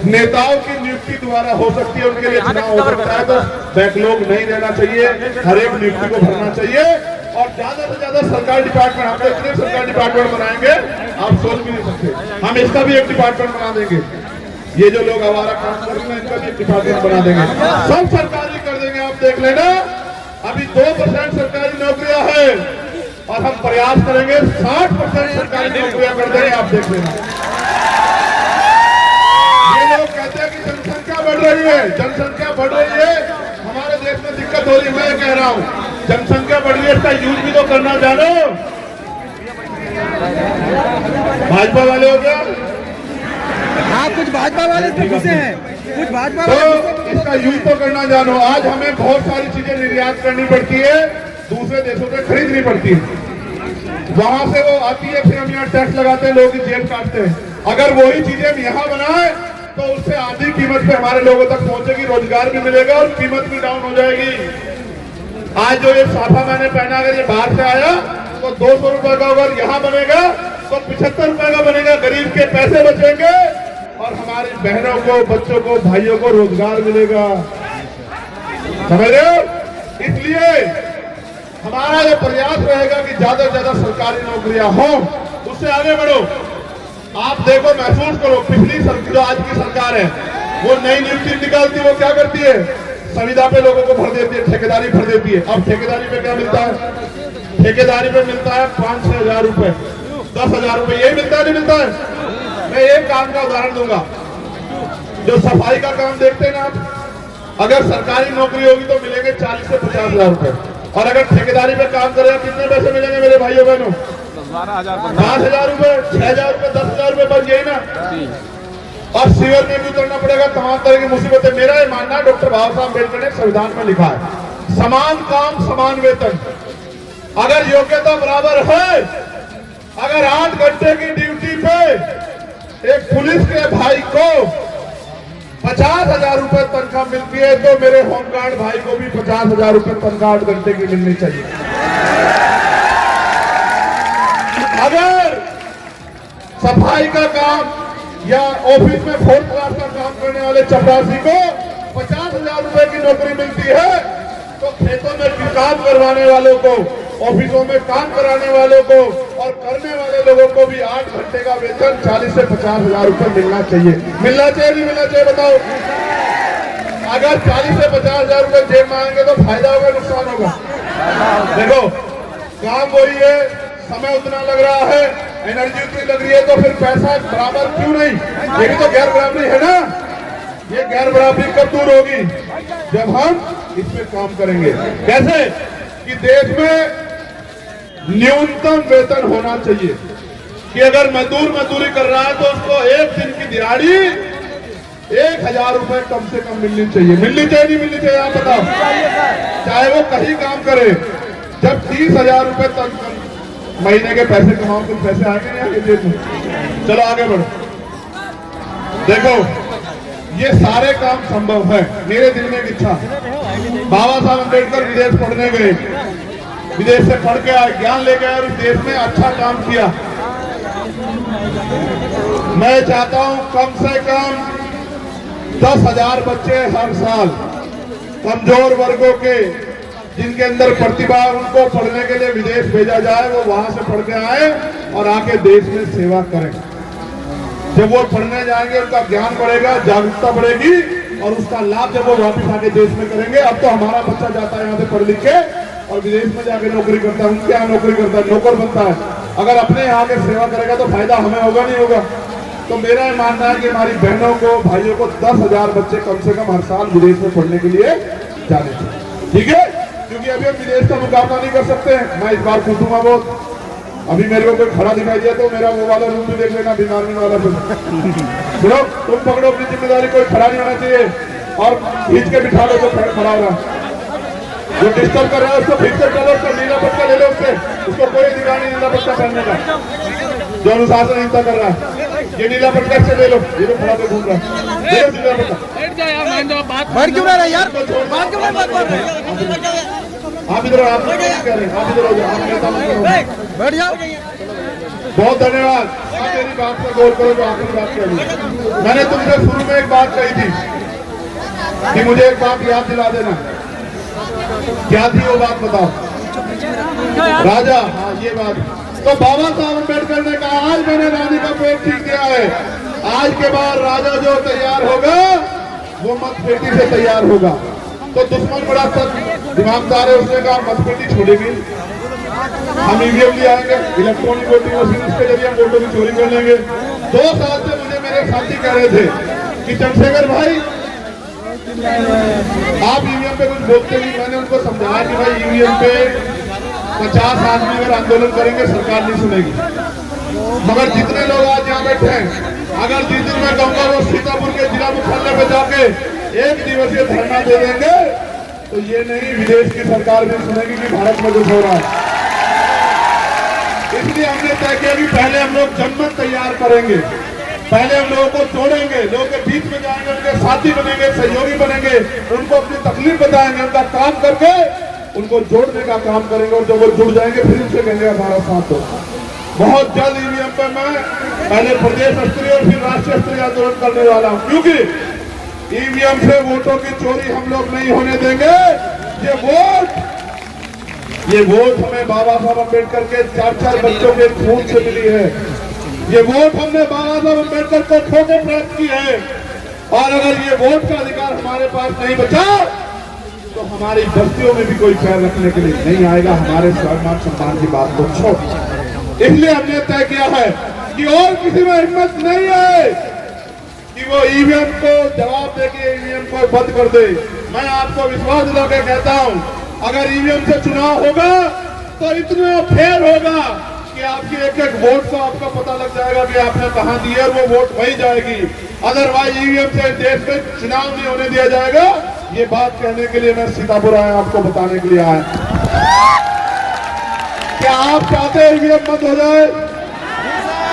नेताओं की नियुक्ति दोबारा हो सकती है, उनके लिए चुनाव हो सकता है, तो बैकलॉग नहीं रहना चाहिए, हर एक नियुक्ति को भरना चाहिए। और ज्यादा से ज्यादा सरकारी डिपार्टमेंट, हम इतने सरकारी डिपार्टमेंट बनाएंगे आप सोच भी नहीं सकते। हम इसका भी एक डिपार्टमेंट बना देंगे, ये जो लोग आवारा काम कर रहे हैं इनका भी एक डिपार्टमेंट बना देंगे, सब सरकारी कर देंगे। आप देख लेना, अभी 2% सरकारी नौकरियां है और हम प्रयास करेंगे 60% सरकारी नौकरियां कर देंगे, आप देख लेना। ये लोग कहते हैं कि जनसंख्या बढ़ रही है, जनसंख्या बढ़ रही है, हमारे देश में दिक्कत हो रही है। मैं कह रहा हूँ जनसंख्या बढ़ रही है, इसका यूज भी तो करना जानो। भाजपा वाले हो गया, हाँ कुछ भाजपा वाले इसमें घुसे हैं, कुछ भाजपा तो इसका यूज तो करना जानो। आज हमें बहुत सारी चीजें निर्यात करनी पड़ती है, दूसरे देशों से खरीदनी पड़ती है, वहां से वो आती है, फिर हम यहाँ टैक्स लगाते हैं, लोगों की जेब काटते हैं। अगर वही चीजें हम यहाँ बनाए तो उससे आधी कीमत पे हमारे लोगों तक पहुंचेगी, रोजगार भी मिलेगा और कीमत भी डाउन हो जाएगी। आज जो ये साफा मैंने पहना, अगर ये बाहर से आया तो 200 रुपए का, अगर यहाँ बनेगा तो 75 रुपए का बनेगा, गरीब के पैसे बचेंगे और हमारी बहनों को, बच्चों को, भाइयों को रोजगार मिलेगा, समझ रहे हो? इसलिए हमारा ये प्रयास रहेगा कि ज्यादा से ज्यादा सरकारी नौकरियां हो, उससे आगे बढ़ो। आप देखो, महसूस करो, पिछली जो आज की सरकार है वो नई नियुक्ति निकालती है, वो क्या करती है? संविदा पे लोगों को भर देती है, ठेकेदारी भर देती है। अब ठेकेदारी पे क्या मिलता है? ठेकेदारी पे मिलता है 5-6 हजार रुपए, 10,000 रुपए, यही मिलता है, नहीं मिलता है? मैं एक काम का उदाहरण दूंगा, जो सफाई का काम देखते हैं ना आप, अगर सरकारी नौकरी होगी तो मिलेंगे 40 से 50 हजार रुपए, और अगर ठेकेदारी पे काम करेगा कितने पैसे मिलेंगे मेरे भाइयों बहनों? 5,000 रुपए, 6,000 रुपए, 10,000 रुपए बन गई ना। और सीवर में भी उतरना पड़ेगा, तमाम तरह की मुसीबतें। मेरा ये मानना है, डॉक्टर बाबा साहब अम्बेडकर ने संविधान में लिखा है, समान काम समान वेतन। अगर योग्यता बराबर है, अगर 8 घंटे की ड्यूटी पे एक पुलिस के भाई को 50,000 रुपए तनख्वाह मिलती है, तो मेरे होमगार्ड भाई को भी 50,000 रुपए तनख्वाह 8 घंटे की मिलनी चाहिए। अगर सफाई का काम या ऑफिस में 4th क्लास का काम करने वाले चपरासी को 50,000 रुपए की नौकरी मिलती है, तो खेतों में काम करवाने वालों को ऑफिसों में काम कराने वालों को और करने वाले लोगों को भी 8 घंटे का वेतन 40 से 50 हजार रुपए मिलना चाहिए। मिलना चाहिए नहीं मिलना चाहिए बताओ? अगर 40 से 50 हजार रुपए जेब में आएंगे तो फायदा होगा नुकसान होगा? देखो काम वही है, समय उतना लग रहा है, एनर्जी उतनी लग रही है, तो फिर पैसा बराबर क्यों नहीं? ये भी तो गैर बराबरी है ना। ये गैर बराबरी कब दूर होगी? जब हम इसमें काम करेंगे। कैसे कि देश में न्यूनतम वेतन होना चाहिए कि अगर मजदूर मजदूरी कर रहा है तो उसको एक दिन की दिहाड़ी 1000 रुपए कम से कम मिलनी चाहिए। मिलनी चाहिए नहीं मिलनी चाहिए आप बताओ? चाहे वो कहीं काम करे, जब 30,000 रुपए तक महीने के पैसे कमाओ तो पैसे आगे नहीं आगे जेब में। चलो आगे बढ़ो। देखो ये सारे काम संभव है। मेरे दिल में एक इच्छा, बाबा साहब अम्बेडकर विदेश पढ़ने गए, विदेश से पढ़ के आए, ज्ञान लेके आए और इस देश में अच्छा काम किया। मैं चाहता हूं कम से कम 10,000 बच्चे हर साल कमजोर वर्गों के जिनके अंदर प्रतिभा है उनको पढ़ने के लिए विदेश भेजा जाए, वो वहां से पढ़ के आए और आके देश में सेवा करें। जब वो पढ़ने जाएंगे उनका ज्ञान बढ़ेगा, जागरूकता बढ़ेगी और उसका लाभ जब वो वापस आके देश में करेंगे। अब तो हमारा बच्चा जाता है यहाँ से पढ़ लिख के और विदेश में जाके नौकरी करता है, उनके यहाँ नौकरी करता है, नौकर बनता है। अगर अपने यहाँ के सेवा करेगा तो फायदा हमें होगा नहीं होगा? तो मेरा मानना है कि हमारी बहनों को भाइयों को 10,000 बच्चे कम से कम हर साल विदेश में पढ़ने के लिए जाने चाहिए। ठीक है, क्योंकि अभी हम विदेश का मुकाबला नहीं कर सकते। मैं इस बार पूछूंगा बहुत, अभी मेरे को कोई खड़ा दिखाई दिया तो मेरा वो वाला रूम भी देख लेना, बीमार वाला सुनो, तुम पकड़ो अपनी जिम्मेदारी, कोई खड़ा नहीं होना चाहिए और खींच के बिठा लो जो खड़ा हो रहा। जो डिस्टर्ब कर रहा है उसको खींच कर चलो, उसका नीला पट्टा ले लो उससे, उसको कोई अधिकार नहीं नीला पट्टा पहनने का। जो अनुशासनहीनता कर रहा है ये नीला पट्टा से ले लो, ये लोग खड़ा पे घूम रहा है, ले लो नीला पट्टा। बढ़ क्यों रहा है यार? बात क्यों नहीं बात कर रहे? आप इधर आप कह रहे हैं, आप इधर हो जाओ, बैठ जाओ। बहुत धन्यवाद। आप मेरी बात पर गौर करो, जो आखिरी बात कही मैंने तुमसे शुरू में एक बात कही थी कि मुझे एक बात याद दिला देना। क्या थी वो बात बताओ? राजा, हाँ ये बात। तो बाबा साहब अम्बेडकर ने कहा आज मैंने रानी का पेट ठीक किया है, आज के बाद राजा जो तैयार होगा वो मतपेटी से तैयार होगा। तो दुश्मन बड़ा तक दिमागदार है, उसने कहा मतपेटी छोड़ेगी, हम ईवीएम ले आएंगे, इलेक्ट्रॉनिक वोटिंग मशीन, उसके जरिए हम वोटों की चोरी कर लेंगे। 2 साल से मुझे मेरे साथी कह रहे थे कि चंद्रशेखर भाई आप ईवीएम पे कुछ बोलते नहीं। मैंने उनको समझाया कि भाई ईवीएम पे 50 आदमी अगर आंदोलन करेंगे सरकार नहीं सुनेगी, मगर जितने लोग आज यहाँ बैठे हैं, अगर जिस दिन मैं कहूँगा वो सीतापुर के जिला मुख्यालय पे जाके 1 दिवसीय धरना दे देंगे तो ये नहीं विदेश की सरकार भी सुनेगी कि भारत में कुछ हो रहा है। इसलिए हमने तय किया कि पहले हम लोग जनमत तैयार करेंगे, पहले हम लोगों को जोड़ेंगे, लोगों के बीच में जाएंगे, उनके साथी बनेंगे, सहयोगी बनेंगे, उनको अपनी तकलीफ बताएंगे, उनका काम करके उनको जोड़ने का काम करेंगे और जब वो जुड़ जाएंगे फिर उनसे कहेंगे हमारा साथ हो। बहुत जल्द ईवीएम पे मैं पहले प्रदेश स्तरीय और फिर राष्ट्रीय स्तरीय आंदोलन करने वाला हूँ, क्योंकि ईवीएम से वोटों की चोरी हम लोग नहीं होने देंगे। ये वोट हमें बाबा साहब अम्बेडकर के 4 बच्चों के खून से मिली है। ये वोट हमने बाबा साहब अम्बेडकर को खो के प्राप्त की है और अगर ये वोट का अधिकार हमारे पास नहीं बचा तो हमारी बस्तियों में भी कोई पैर रखने के लिए नहीं आएगा। हमारे स्वाभिमान सम्मान की बात को छोड़, इसलिए हमने तय किया है कि और किसी में हिम्मत नहीं है कि वो ईवीएम को जवाब देके ईवीएम को बंद कर दे। मैं आपको विश्वास दिला के कहता हूं, अगर ईवीएम से चुनाव होगा तो इतना फेयर होगा कि आपकी एक वोट को आपको पता लग जाएगा कि आपने कहां दी है और वो वोट वही जाएगी। अदरवाइज ईवीएम से देश में चुनाव नहीं होने दिया जाएगा। ये बात कहने के लिए मैं सीतापुर आया, आपको बताने के लिए आया। क्या आप चाहते हैं ईवीएम बंद हो जाए?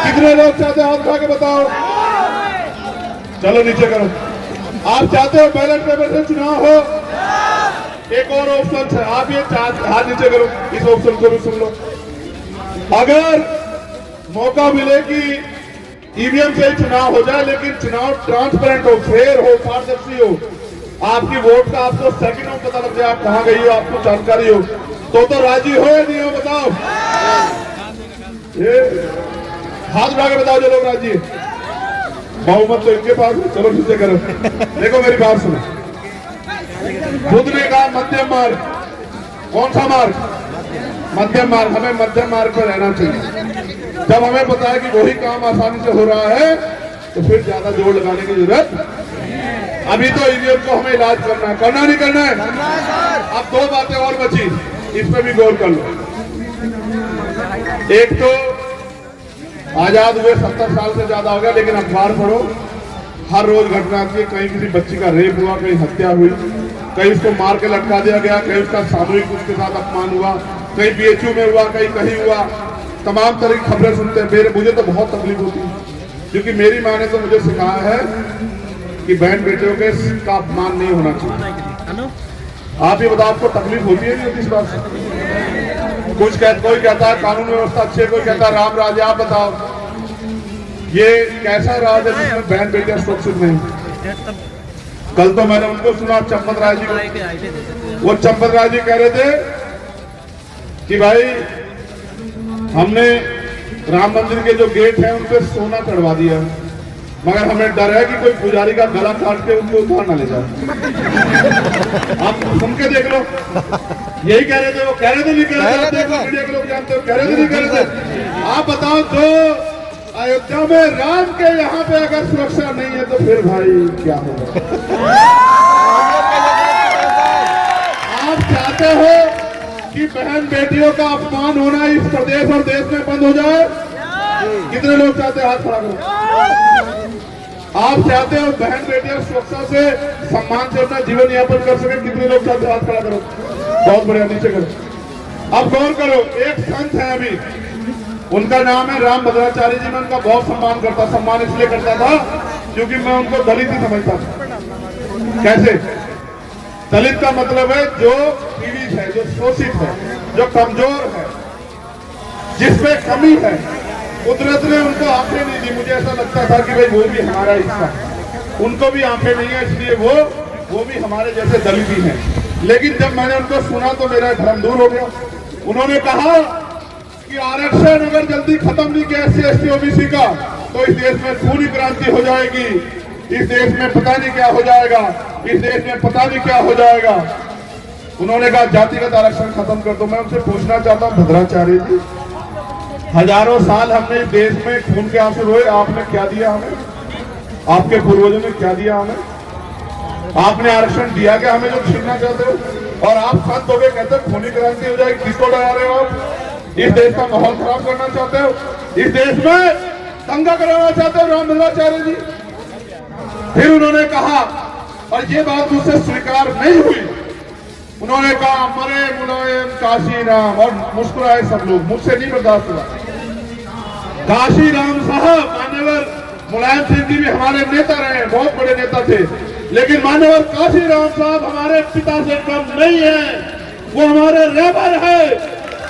कितने लोग चाहते हैं? हाथ उठा के बताओ। चलो नीचे करो। आप चाहते हो बैलेट पेपर से चुनाव हो? एक और ऑप्शन है, आप ये हाथ नीचे करो, इस ऑप्शन को भी सुन लो। अगर मौका मिले कि ईवीएम से चुनाव हो जाए लेकिन चुनाव ट्रांसपेरेंट हो, फेयर हो, पारदर्शी हो, आपकी वोट का आपको सेकंडों में पता लग जाए, आप कहाँ गई हो, आपको जानकारी हो, तो राजी हो या नहीं हो बताओ? ये हाथ उठा के बताओ जो लोग राजी है। बहुमत तो इनके पास है, चलो नीचे करो। देखो मेरी बात सुनो, बुद्ध ने कहा मध्यम मार्ग। कौन सा मार्ग? मध्यम मार्ग। हमें मध्यम मार्ग पर रहना चाहिए। जब हमें पता है कि वही काम आसानी से हो रहा है तो फिर ज्यादा जोर लगाने की जरूरत। अभी तो ईवीएम को हमें इलाज करना है, करना नहीं करना है? अब दो बातें और बची, इस पे भी गौर कर लो। एक तो आजाद हुए 70 साल से ज्यादा हो गया, लेकिन अखबार पढ़ो, हर रोज घटना आती है। कहीं किसी बच्ची का रेप हुआ, कहीं हत्या हुई, कहीं उसको मार के लटका दिया गया, कहीं उसका सामूहिक उसके साथ अपमान हुआ, कहीं बीएचयू में हुआ, कहीं कहीं हुआ। तमाम तरह की खबरें सुनते हैं। मुझे तो बहुत तकलीफ होती है, क्योंकि मेरी माँ ने तो मुझे सिखाया है कि बहन बेटियों के का अपमान नहीं होना चाहिए। आप ये बताओ, आपको तकलीफ होती है नहीं होती इस बात से? कोई कहता है कानून व्यवस्था अच्छी है, कोई कहता है राम राज। आप बताओ ये कैसा राज है जिसमें बहन बेटियां सुरक्षित नहीं? कल तो मैंने उनको सुना, चंपत राय जी को। वो चंपत राय जी कह रहे थे कि भाई हमने राम मंदिर के जो गेट है उन पे सोना चढ़वा दिया, मगर हमें डर है कि कोई पुजारी का गला काट के उनको उतार ना ले जाए। आप सुन के देख लो, यही कह रहे थे। वो कह रहे थे नहीं कह रहे थे, मीडिया के लोग जानते हो, कह रहे थे नहीं कह रहे थे। आप बताओ, जो अयोध्या में राम के यहाँ पे अगर सुरक्षा नहीं है तो फिर भाई क्या होगा? आप चाहते हो कि बहन बेटियों का अपमान होना इस प्रदेश और देश में बंद हो जाए? कितने लोग चाहते हैं? हाथ खड़ा करो। आप चाहते हो बहन बेटियां सुरक्षा से, सम्मान से अपना जीवन यापन कर सके? कितने लोग चाहते हैं? हाथ खड़ा करो। बहुत बढ़िया, नीचे करो। अब गौर करो, एक संत है अभी, उनका नाम है राम भद्राचार्य जी। मैं उनका बहुत सम्मान इसलिए करता था क्योंकि मैं उनको दलित ही समझता था। कैसे? दलित का मतलब है जो पीड़ित है, जो शोषित है, जो कमजोर है, जिसमें कमी है। कुदरत ने उनको आंखें नहीं दी। मुझे ऐसा लगता था कि भाई वो भी हमारा हिस्सा है, उनको भी आंखें नहीं है, इसलिए वो भी हमारे जैसे दलित ही हैं। लेकिन जब मैंने उनको सुना तो मेरा भ्रम दूर हो गया। उन्होंने कहा कि आरक्षण अगर जल्दी खत्म नहीं किया SC ST OBC का तो इस देश में खूनी क्रांति हो जाएगी, इस देश में पता नहीं क्या हो जाएगा, इस देश में पता नहीं क्या हो जाएगा। उन्होंने कहा जातिगत आरक्षण खत्म कर दो। मैं उनसे पूछना चाहता हूँ, भद्राचार्य जी, हजारों साल हमने इस देश में खून के आंसू रोए, आपने क्या दिया हमें? आपके पूर्वजों ने क्या दिया हमें? आपने आरक्षण दिया क्या हमें जो छीनना चाहते हो? और आप संत हो गए, कहते हो खूनी क्रांति हो जाएगी। किसको डरा रहे हो आप? इस देश का माहौल खराब करना चाहते हो? इस देश में दंगा कराना चाहते हो राम भद्राचार्य जी? फिर उन्होंने कहा, और ये बात मुझसे स्वीकार नहीं हुई, उन्होंने कहा मरे मुलायम काशी राम, और मुस्कुराए सब लोग। मुझसे नहीं बर्दाश्त हुआ। काशी राम साहब, मान्यवर मुलायम सिंह जी भी हमारे नेता रहे, बहुत बड़े नेता थे, लेकिन मान्यवर काशी राम साहब हमारे पिता से कम नहीं है। वो हमारे रहबर है।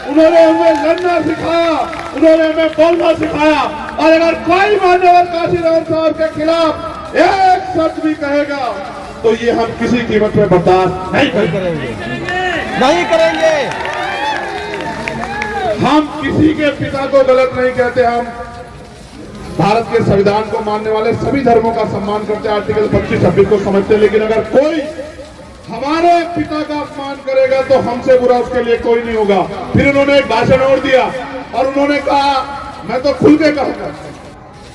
उन्होंने हमें लड़ना सिखाया, उन्होंने हमें बोलना सिखाया। और अगर कोई मान्यवर काशी राम साहब के खिलाफ एक शब्द भी कहेगा तो ये हम किसी कीमत में बर्दाश्त नहीं करेंगे, नहीं करेंगे। हम किसी के पिता को गलत नहीं कहते। हम भारत के संविधान को मानने वाले सभी धर्मों का सम्मान करते हैं, आर्टिकल 25-26 को समझते हैं। लेकिन अगर कोई हमारे पिता का अपमान करेगा तो हमसे बुरा उसके लिए कोई नहीं होगा। फिर उन्होंने एक भाषण और दिया और उन्होंने कहा, मैं तो खुल के कहूंगा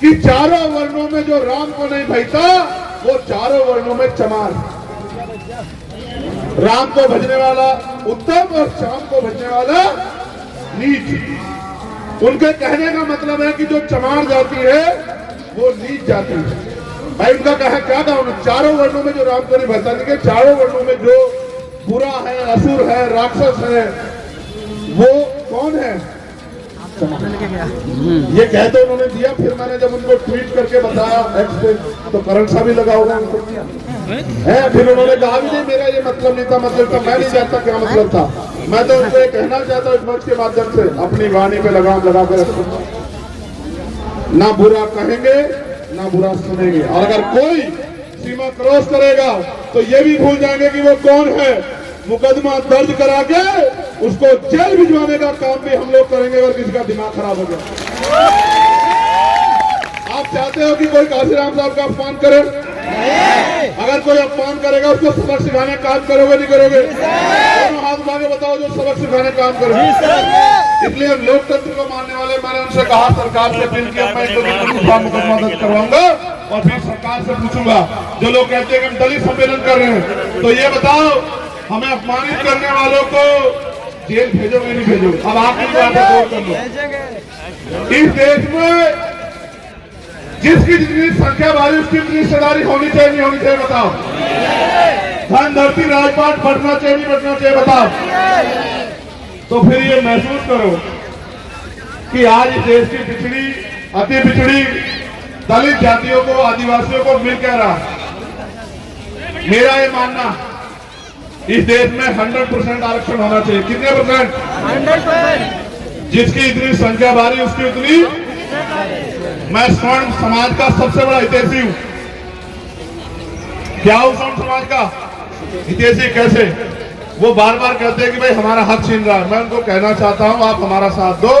कि चारों वर्णों में जो राम को नहीं भजता वो चारों वर्णों में चमार। राम को भजने वाला उत्तम और श्याम को भजने वाला नीच। उनके कहने का मतलब है कि जो चमार जाति है वो नीच जाति है। भाई उनका कहा क्या था? चारों वर्णों में जो राम को नहीं भजता, देखिए चारों वर्णों में जो बुरा है, असुर है, राक्षस है, वो कौन है? ये कह तो उन्होंने दिया। फिर मैंने जब उनको ट्वीट करके बताया एक्स पे तो करंट सा भी लगा होगा उनको है। फिर उन्होंने कहा भी नहीं मेरा ये मतलब नहीं था, मतलब था मैं नहीं जानता क्या मतलब था। मैं तो उनको कहना चाहता हूँ इस मंच के माध्यम से, अपनी वाणी पे लगाम लगा कर रखो, ना बुरा कहेंगे ना बुरा सुनेंगे। और अगर कोई सीमा क्रॉस करेगा तो ये भी भूल जाएंगे कि वो कौन है। मुकदमा दर्ज करा के उसको जेल भिजवाने का काम भी हम लोग करेंगे अगर किसी का दिमाग खराब हो गया। आप चाहते हो कि कोई काशीराम साहब का अपमान करे? अगर कोई अपमान करेगा उसको सबक सिखाने का काम करोगे नहीं करोगे? दोनों हाथ उठा के बताओ जो सबक सिखाने का काम करोगे। इसलिए लोकतंत्र को मानने वाले, मैंने उनसे कहा सरकार से अपील किया मैं इनको मुकदमा दर्ज करवाऊंगा और फिर सरकार से पूछूंगा। जो लोग कहते हैं कि हम दलित सम्मेलन कर रहे हैं, तो ये बताओ हमें अपमानित करने वालों को जेल भेजोगे नहीं भेजोगे? अब आप ही बात गौर कर लो। इस देश में जिसकी जितनी संख्या वाली उसकी इतनी हिस्सेदारी होनी चाहिए नहीं होनी चाहिए? बताओ। धन धरती राजपाट बढ़ना चाहिए नहीं बढ़ना चाहिए? बताओ। तो फिर ये महसूस करो कि आज इस देश की पिछड़ी, अति पिछड़ी दलित जातियों को, आदिवासियों को मिल क्या रहा। मेरा ये मानना इस देश में 100% आरक्षण होना चाहिए। कितने %? 100%। जिसकी इतनी संख्या भारी उसकी उतनी। मैं स्वर्ण समाज का सबसे बड़ा हितैषी हूं। क्या हूं स्वर्ण समाज का हितैषी? कैसे? वो बार बार कहते हैं कि भाई हमारा हक छीन रहा है। मैं उनको कहना चाहता हूं आप हमारा साथ दो।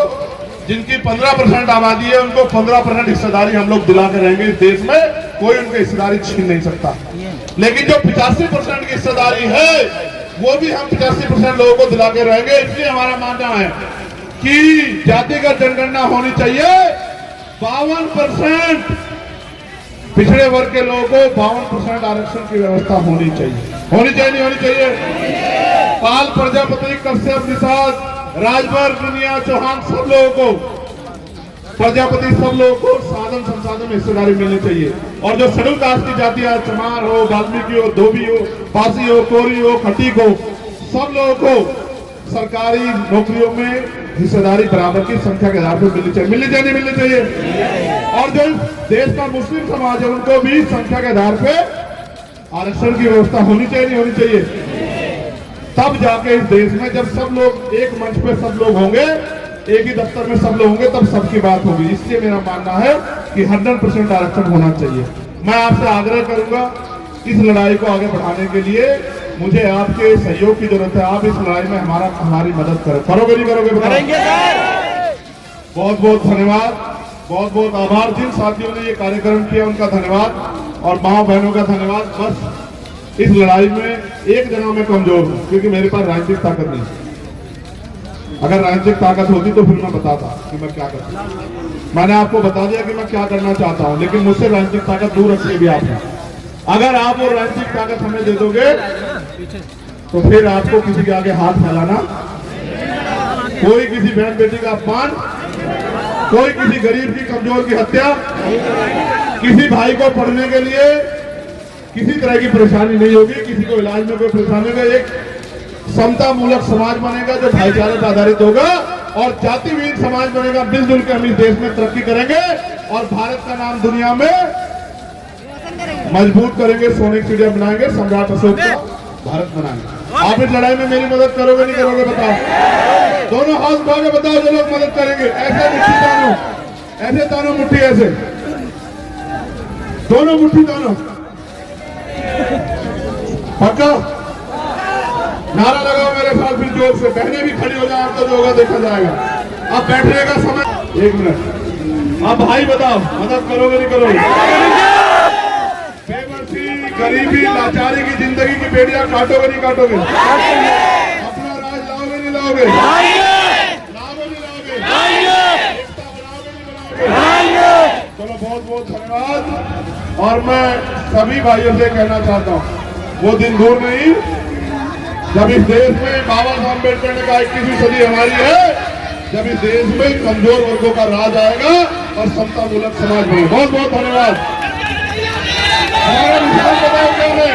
जिनकी 15% आबादी है उनको 15% हिस्सेदारी हम लोग दिला के रहेंगे। इस देश में कोई उनकी हिस्सेदारी छीन नहीं सकता। लेकिन जो 85% की हिस्सेदारी है वो भी हम 85% लोगों को दिला के रहेंगे। इसलिए हमारा मानना है कि जातिगत जनगणना होनी चाहिए। 52% पिछड़े वर्ग के लोगों को 52% आरक्षण की व्यवस्था होनी चाहिए। होनी चाहिए नहीं होनी चाहिए? पाल, प्रजापति, कश्यप, निषाद, राजभर, दुनिया, चौहान सब लोगों को, प्रजापति सब लोगों को साधन संसाधन में हिस्सेदारी मिलनी चाहिए। और जो शेड्यूल कास्ट की जातियां, चमार हो, वाल्मीकि हो, धोबी हो, पासी हो, कोरी हो, खटीक हो, सब लोगों को सरकारी नौकरियों में हिस्सेदारी बराबर की संख्या के आधार पर मिलनी चाहिए। मिलनी चाहिए नहीं मिलनी चाहिए? और जो देश का मुस्लिम समाज है उनको भी संख्या के आधार पर आरक्षण की व्यवस्था होनी चाहिए नहीं होनी चाहिए? तब जाके इस देश में जब सब लोग एक मंच पे सब लोग होंगे, एक ही दफ्तर में सब लोग होंगे, तब सबकी बात होगी। इसलिए मेरा मानना है कि 100% आरक्षण होना चाहिए। मैं आपसे आग्रह करूंगा इस लड़ाई को आगे बढ़ाने के लिए मुझे आपके सहयोग की जरूरत है। आप इस लड़ाई में हमारी मदद करें। करोगे नहीं करोगे? करेंगे सर। बहुत बहुत धन्यवाद, बहुत बहुत आभार। जिन साथियों ने ये कार्यक्रम किया उनका धन्यवाद और माँ बहनों का धन्यवाद। बस इस लड़ाई में एक जगह में कमजोर हूं क्योंकि मेरे पास राजनीतिक ताकत नहीं। अगर राजनीतिक ताकत होती तो फिर मैं बताता कि मैं क्या करता। मैंने आपको बता दिया कि मैं क्या करना चाहता हूं, लेकिन मुझसे राजनीतिक ताकत दूर रखिए भी आप हैं। अगर आप वो राजनीतिक ताकत हमें दे दोगे तो फिर आपको किसी के आगे हाथ फैलाना, कोई किसी बहन बेटी का अपमान, कोई किसी गरीब की कमजोर की हत्या, किसी भाई को पढ़ने के लिए किसी तरह की परेशानी नहीं होगी, किसी को इलाज में कोई परेशानी नहीं। एक समता मूलक समाज बनेगा जो भाईचारे पर आधारित होगा और जाति विहीन समाज बनेगा। मिलजुल के हम इस देश में तरक्की करेंगे और भारत का नाम दुनिया में मजबूत करेंगे। सोने की चिड़िया बनाएंगे, सम्राट अशोक का भारत बनाएंगे। आप इस लड़ाई में मेरी मदद करोगे नहीं करोगे? बताओ। दोनों हाथ उठा के बताओ जो लोग मदद करेंगे। ऐसे मुट्ठी तानो, ऐसे तानो मुट्ठी, ऐसे दोनों मुट्ठी तानो। पक्का नारा लगाओ मेरे साथ फिर जोर से। बहनें भी खड़ी हो जाए तो जो होगा देखा जाएगा। अब बैठने का समय 1 मिनट। अब भाई बताओ मदद करोगे नहीं करोगे? गरीबी लाचारी की जिंदगी की बेड़ियां काटोगे नहीं काटोगे? अपना राज लाओगे नहीं लाओगे? लाओगे नहीं लाओगे? एकता बनाओगे नहीं बनाओगे? चलो बहुत बहुत धन्यवाद। और मैं सभी भाइयों से कहना चाहता हूँ वो दिन दूर नहीं जब इस देश में बाबा साहब अम्बेडकर ने कहा 21वीं सदी हमारी है, जब इस देश में कमजोर वर्गों का राज आएगा और समता मूलक समाज बने। बहुत बहुत धन्यवाद। हमारा निशान बताओ क्या है?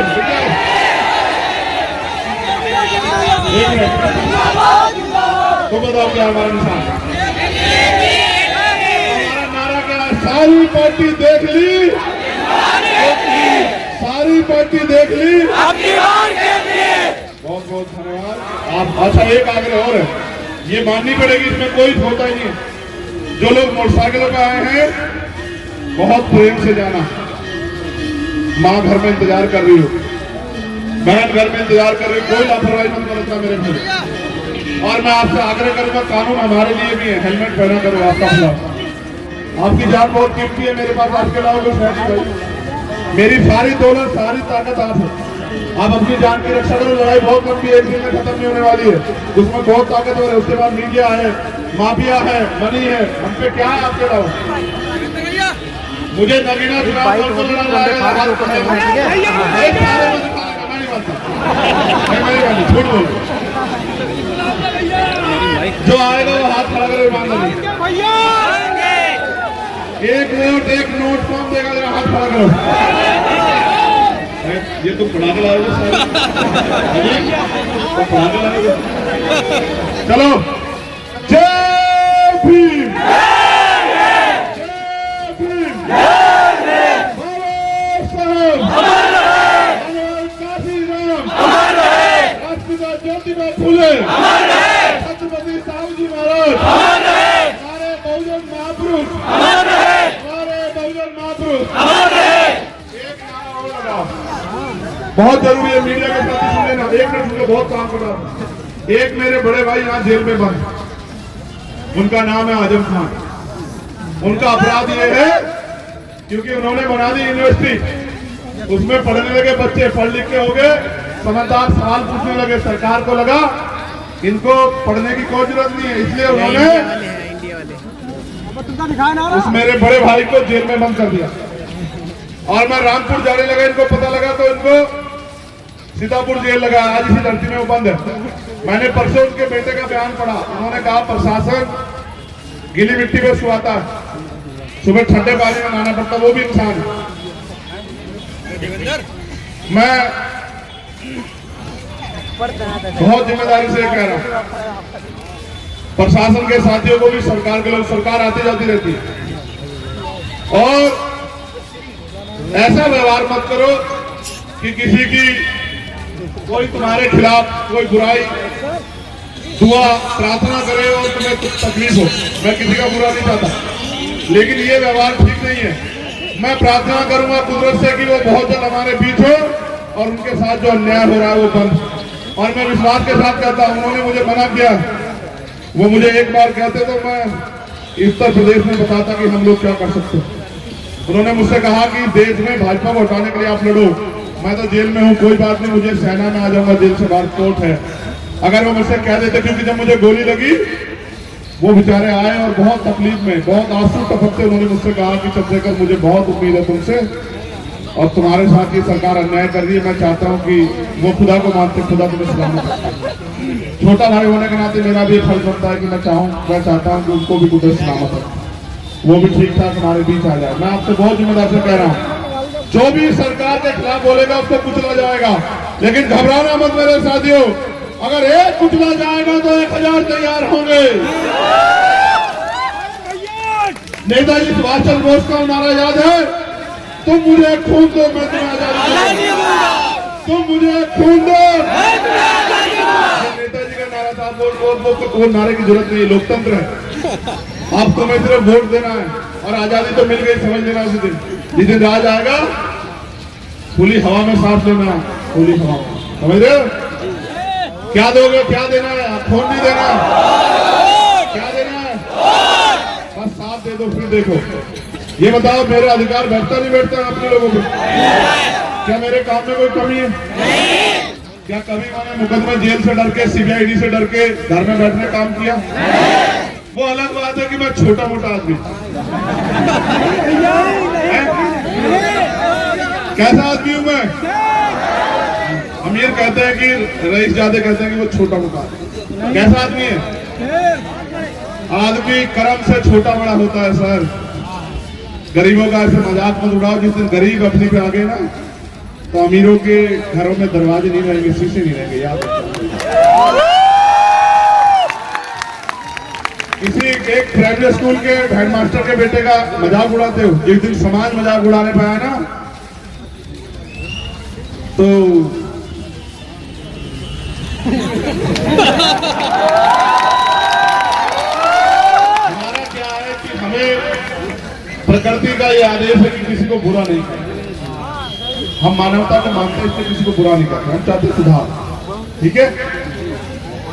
तो बताओ क्या हमारा निशान? हमारा नारा क्या है? सारी पार्टी देख ली, सारी पार्टी देख ली। बहुत बहुत धन्यवाद। आप अच्छा एक आग्रह और है, ये माननी पड़ेगी, इसमें कोई होता ही नहीं। जो लोग मोटरसाइकिलों पे आए हैं बहुत प्रेम से जाना, माँ घर में इंतजार कर रही हो, बहन घर में इंतजार कर रही हो, कोई लापरवाही मत बरतना मेरे भाई। और मैं आपसे आग्रह करूंगा, कानून हमारे लिए भी है, हेलमेट पहना करो आपका खिलाफ। आपकी जान बहुत कीमती है मेरे पास, आपके अलावा कुछ है नहीं भाई। मेरी सारी दौलत सारी ताकत आप है, आप अपनी जान की रक्षा करो। लड़ाई बहुत लंबी है, एक दिन में खत्म नहीं होने वाली है, उसमें बहुत ताकतवर है। उसके बाद मीडिया है, माफिया है, मनी है, हम पे क्या है आपके अलावा? मुझे नगीना चुनाव को लड़ना है, झूठ बोल जो आएगा वो हाथ खड़ा करे, ईमानदारी। एक नोट कौन देगा, जरा हाथ खड़ा करो। ये तो पढ़ा के लाओगे पढ़ा के लाओगे। चलो, जय भीम, जय भीम, राष्ट्रपिता ज्योतिबा फूले, छत्रपति साहूजी महाराज, हमारे बहुजन महापुरुष, हमारे बहुजन महापुरुष। एक नारा और लगाओ, बहुत जरूरी है, मीडिया के साथ सुन लेना। एक मिनट सुन, बहुत काम कर रहा। एक मेरे बड़े भाई यहाँ जेल में बंद, उनका नाम है आजम खान। उनका अपराध ये है क्योंकि उन्होंने बना दी यूनिवर्सिटी, उसमें पढ़ने लगे बच्चे, पढ़ लिख के हो गए समझदार, सवाल पूछने लगे। सरकार को लगा इनको पढ़ने की कोई जरूरत नहीं है, इसलिए उन्होंने उस मेरे बड़े भाई को जेल में बंद कर दिया। और मैं रामपुर जाने लगा, इनको पता लगा तो इनको सीतापुर जेल लगा। आज इसी धरती में वो बंद है। मैंने परसों उनके बेटे का बयान पढ़ा, उन्होंने कहा प्रशासन गीली मिट्टी पे सुहाता है, सुबह ठंडे पानी में नहाना पड़ता, वो भी इंसान है। मैं बहुत जिम्मेदारी से कह रहा हूं, प्रशासन के साथियों को भी, सरकार के लोग, सरकार आती जाती रहती है, और ऐसा व्यवहार मत करो कि किसी की कोई तुम्हारे खिलाफ कोई बुराई दुआ प्रार्थना करे और तुम्हें तकलीफ हो। मैं किसी का बुरा नहीं चाहता, लेकिन ये व्यवहार ठीक नहीं है। मैं प्रार्थना करूंगा कुदरत से कि वो बहुत जल्द हमारे बीच हो और उनके साथ जो अन्याय हो रहा है वो बंद। और मैं विश्वास के साथ कहता हूं, उन्होंने मुझे मना किया, वो मुझे एक बार कहते तो मैं उत्तर प्रदेश में बताता कि हम लोग क्या कर सकते हैं। उन्होंने मुझसे कहा कि देश में भाजपा को हटाने के लिए आप लड़ो। मैं तो जेल में हूँ, कोई बात नहीं, मुझे सेना में आ जाऊंगा, जेल से बाहर कोर्ट है। अगर वो मुझसे कह देते, क्योंकि जब मुझे गोली लगी वो बेचारे आए और बहुत तकलीफ में, बहुत आंसू टपकते उन्होंने मुझसे कहा कि चंद्रशेखर मुझे बहुत उम्मीद है तुमसे, और तुम्हारे साथ ये सरकार अन्याय कर रही है। मैं चाहता हूँ कि वो खुदा को मानते, खुदा तुम्हें सलामत रखे। छोटा भाई होने के नाते मेरा भी फर्ज बनता है कि मैं चाहता हूँ कि उनको भी कुदरत सलामत रखे, वो भी ठीक ठाक हमारे बीच आ जाए। मैं आपसे बहुत जिम्मेदार से कह रहा हूँ, जो भी सरकार के खिलाफ बोलेगा उसको कुचला जाएगा, लेकिन घबराना मत मेरे साथियों। अगर एक कुचला जाएगा तो 1000 तैयार होंगे। नेताजी सुभाष चंद्र बोस का नारा याद है, तुम मुझे खून दो मैं तुम्हें आजादी दूंगा, तुम मुझे खून दो। नेताजी का नारा था, वो नारे की जरूरत नहीं है, लोकतंत्र है। आप तुम्हें सिर्फ वोट देना है और आजादी तो मिल गई, समझ लेना। उसी दिन जिस दिन राज आएगा, खुली हवा में सांस लेना, खुली हवा में, समझ रहे हो? क्या दोगे, क्या देना है? खून नहीं देना, क्या देना है? बस साथ दे दो, फिर देखो। ये बताओ, मेरे अधिकार बैठता नहीं बैठता अपने लोगों को? क्या मेरे काम में कोई कमी है? क्या कभी मैंने मुकदमा जेल से डर के, CBID से डर के घर में बैठने काम किया? वो अलग बात है कि मैं छोटा मोटा आदमी, कैसा आदमी हूं मैं? अमीर कहते हैं कि रईस जादे कहते हैं कि वो छोटा मोटा, कैसा आदमी है? आदमी कर्म से छोटा बड़ा होता है सर। गरीबों का ऐसे मजाक मत उड़ाओ। जिस दिन गरीब अपनी पे आ गए ना, तो अमीरों के घरों में दरवाजे नहीं रहेंगे, शीशे नहीं रहेंगे, याद रखना। किसी एक प्राइवेट स्कूल के हेडमास्टर के बेटे का मजाक उड़ाते हो, जिस दिन समाज मजाक उड़ाने पाया ना, तो हमारा क्या है कि हमें प्रकृति का ये आदेश है कि किसी को बुरा नहीं करना। हम मानवता को मानते हैं, इसलिए किसी को बुरा नहीं करते, हम चाहते सुधार। ठीक है,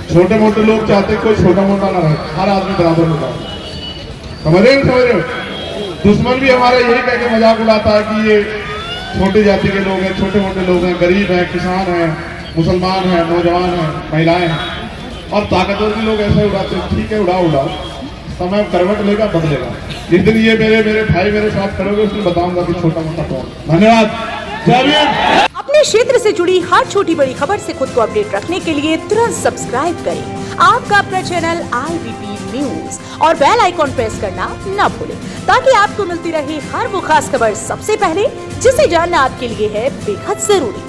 छोटे मोटे लोग चाहते कोई छोटा मोटा ना रहे, हर आदमी बराबर में रहे। समझ रहे हो? दुश्मन भी हमारा यही कह के मजाक उड़ाता है कि ये छोटी जाति के लोग हैं, छोटे मोटे लोग हैं, गरीब हैं, किसान हैं, मुसलमान हैं, नौजवान हैं, महिलाएं हैं, और ताकतवर भी लोग ऐसे उड़ाते हैं। ठीक है, उड़ाओ, समय करवट लेगा, बदलेगा। जिस दिन ये मेरे भाई मेरे साथ करोगे, उसमें बताऊंगा कि छोटा मोटा कौन। धन्यवाद, जय भीम। अपने क्षेत्र से जुड़ी हर छोटी बड़ी खबर से खुद को अपडेट रखने के लिए तुरंत सब्सक्राइब करें आपका अपना चैनल IBP न्यूज और बेल आइकॉन प्रेस करना न भूलें, ताकि आपको मिलती रहे हर वो खास खबर सबसे पहले, जिसे जानना आपके लिए है बेहद जरूरी।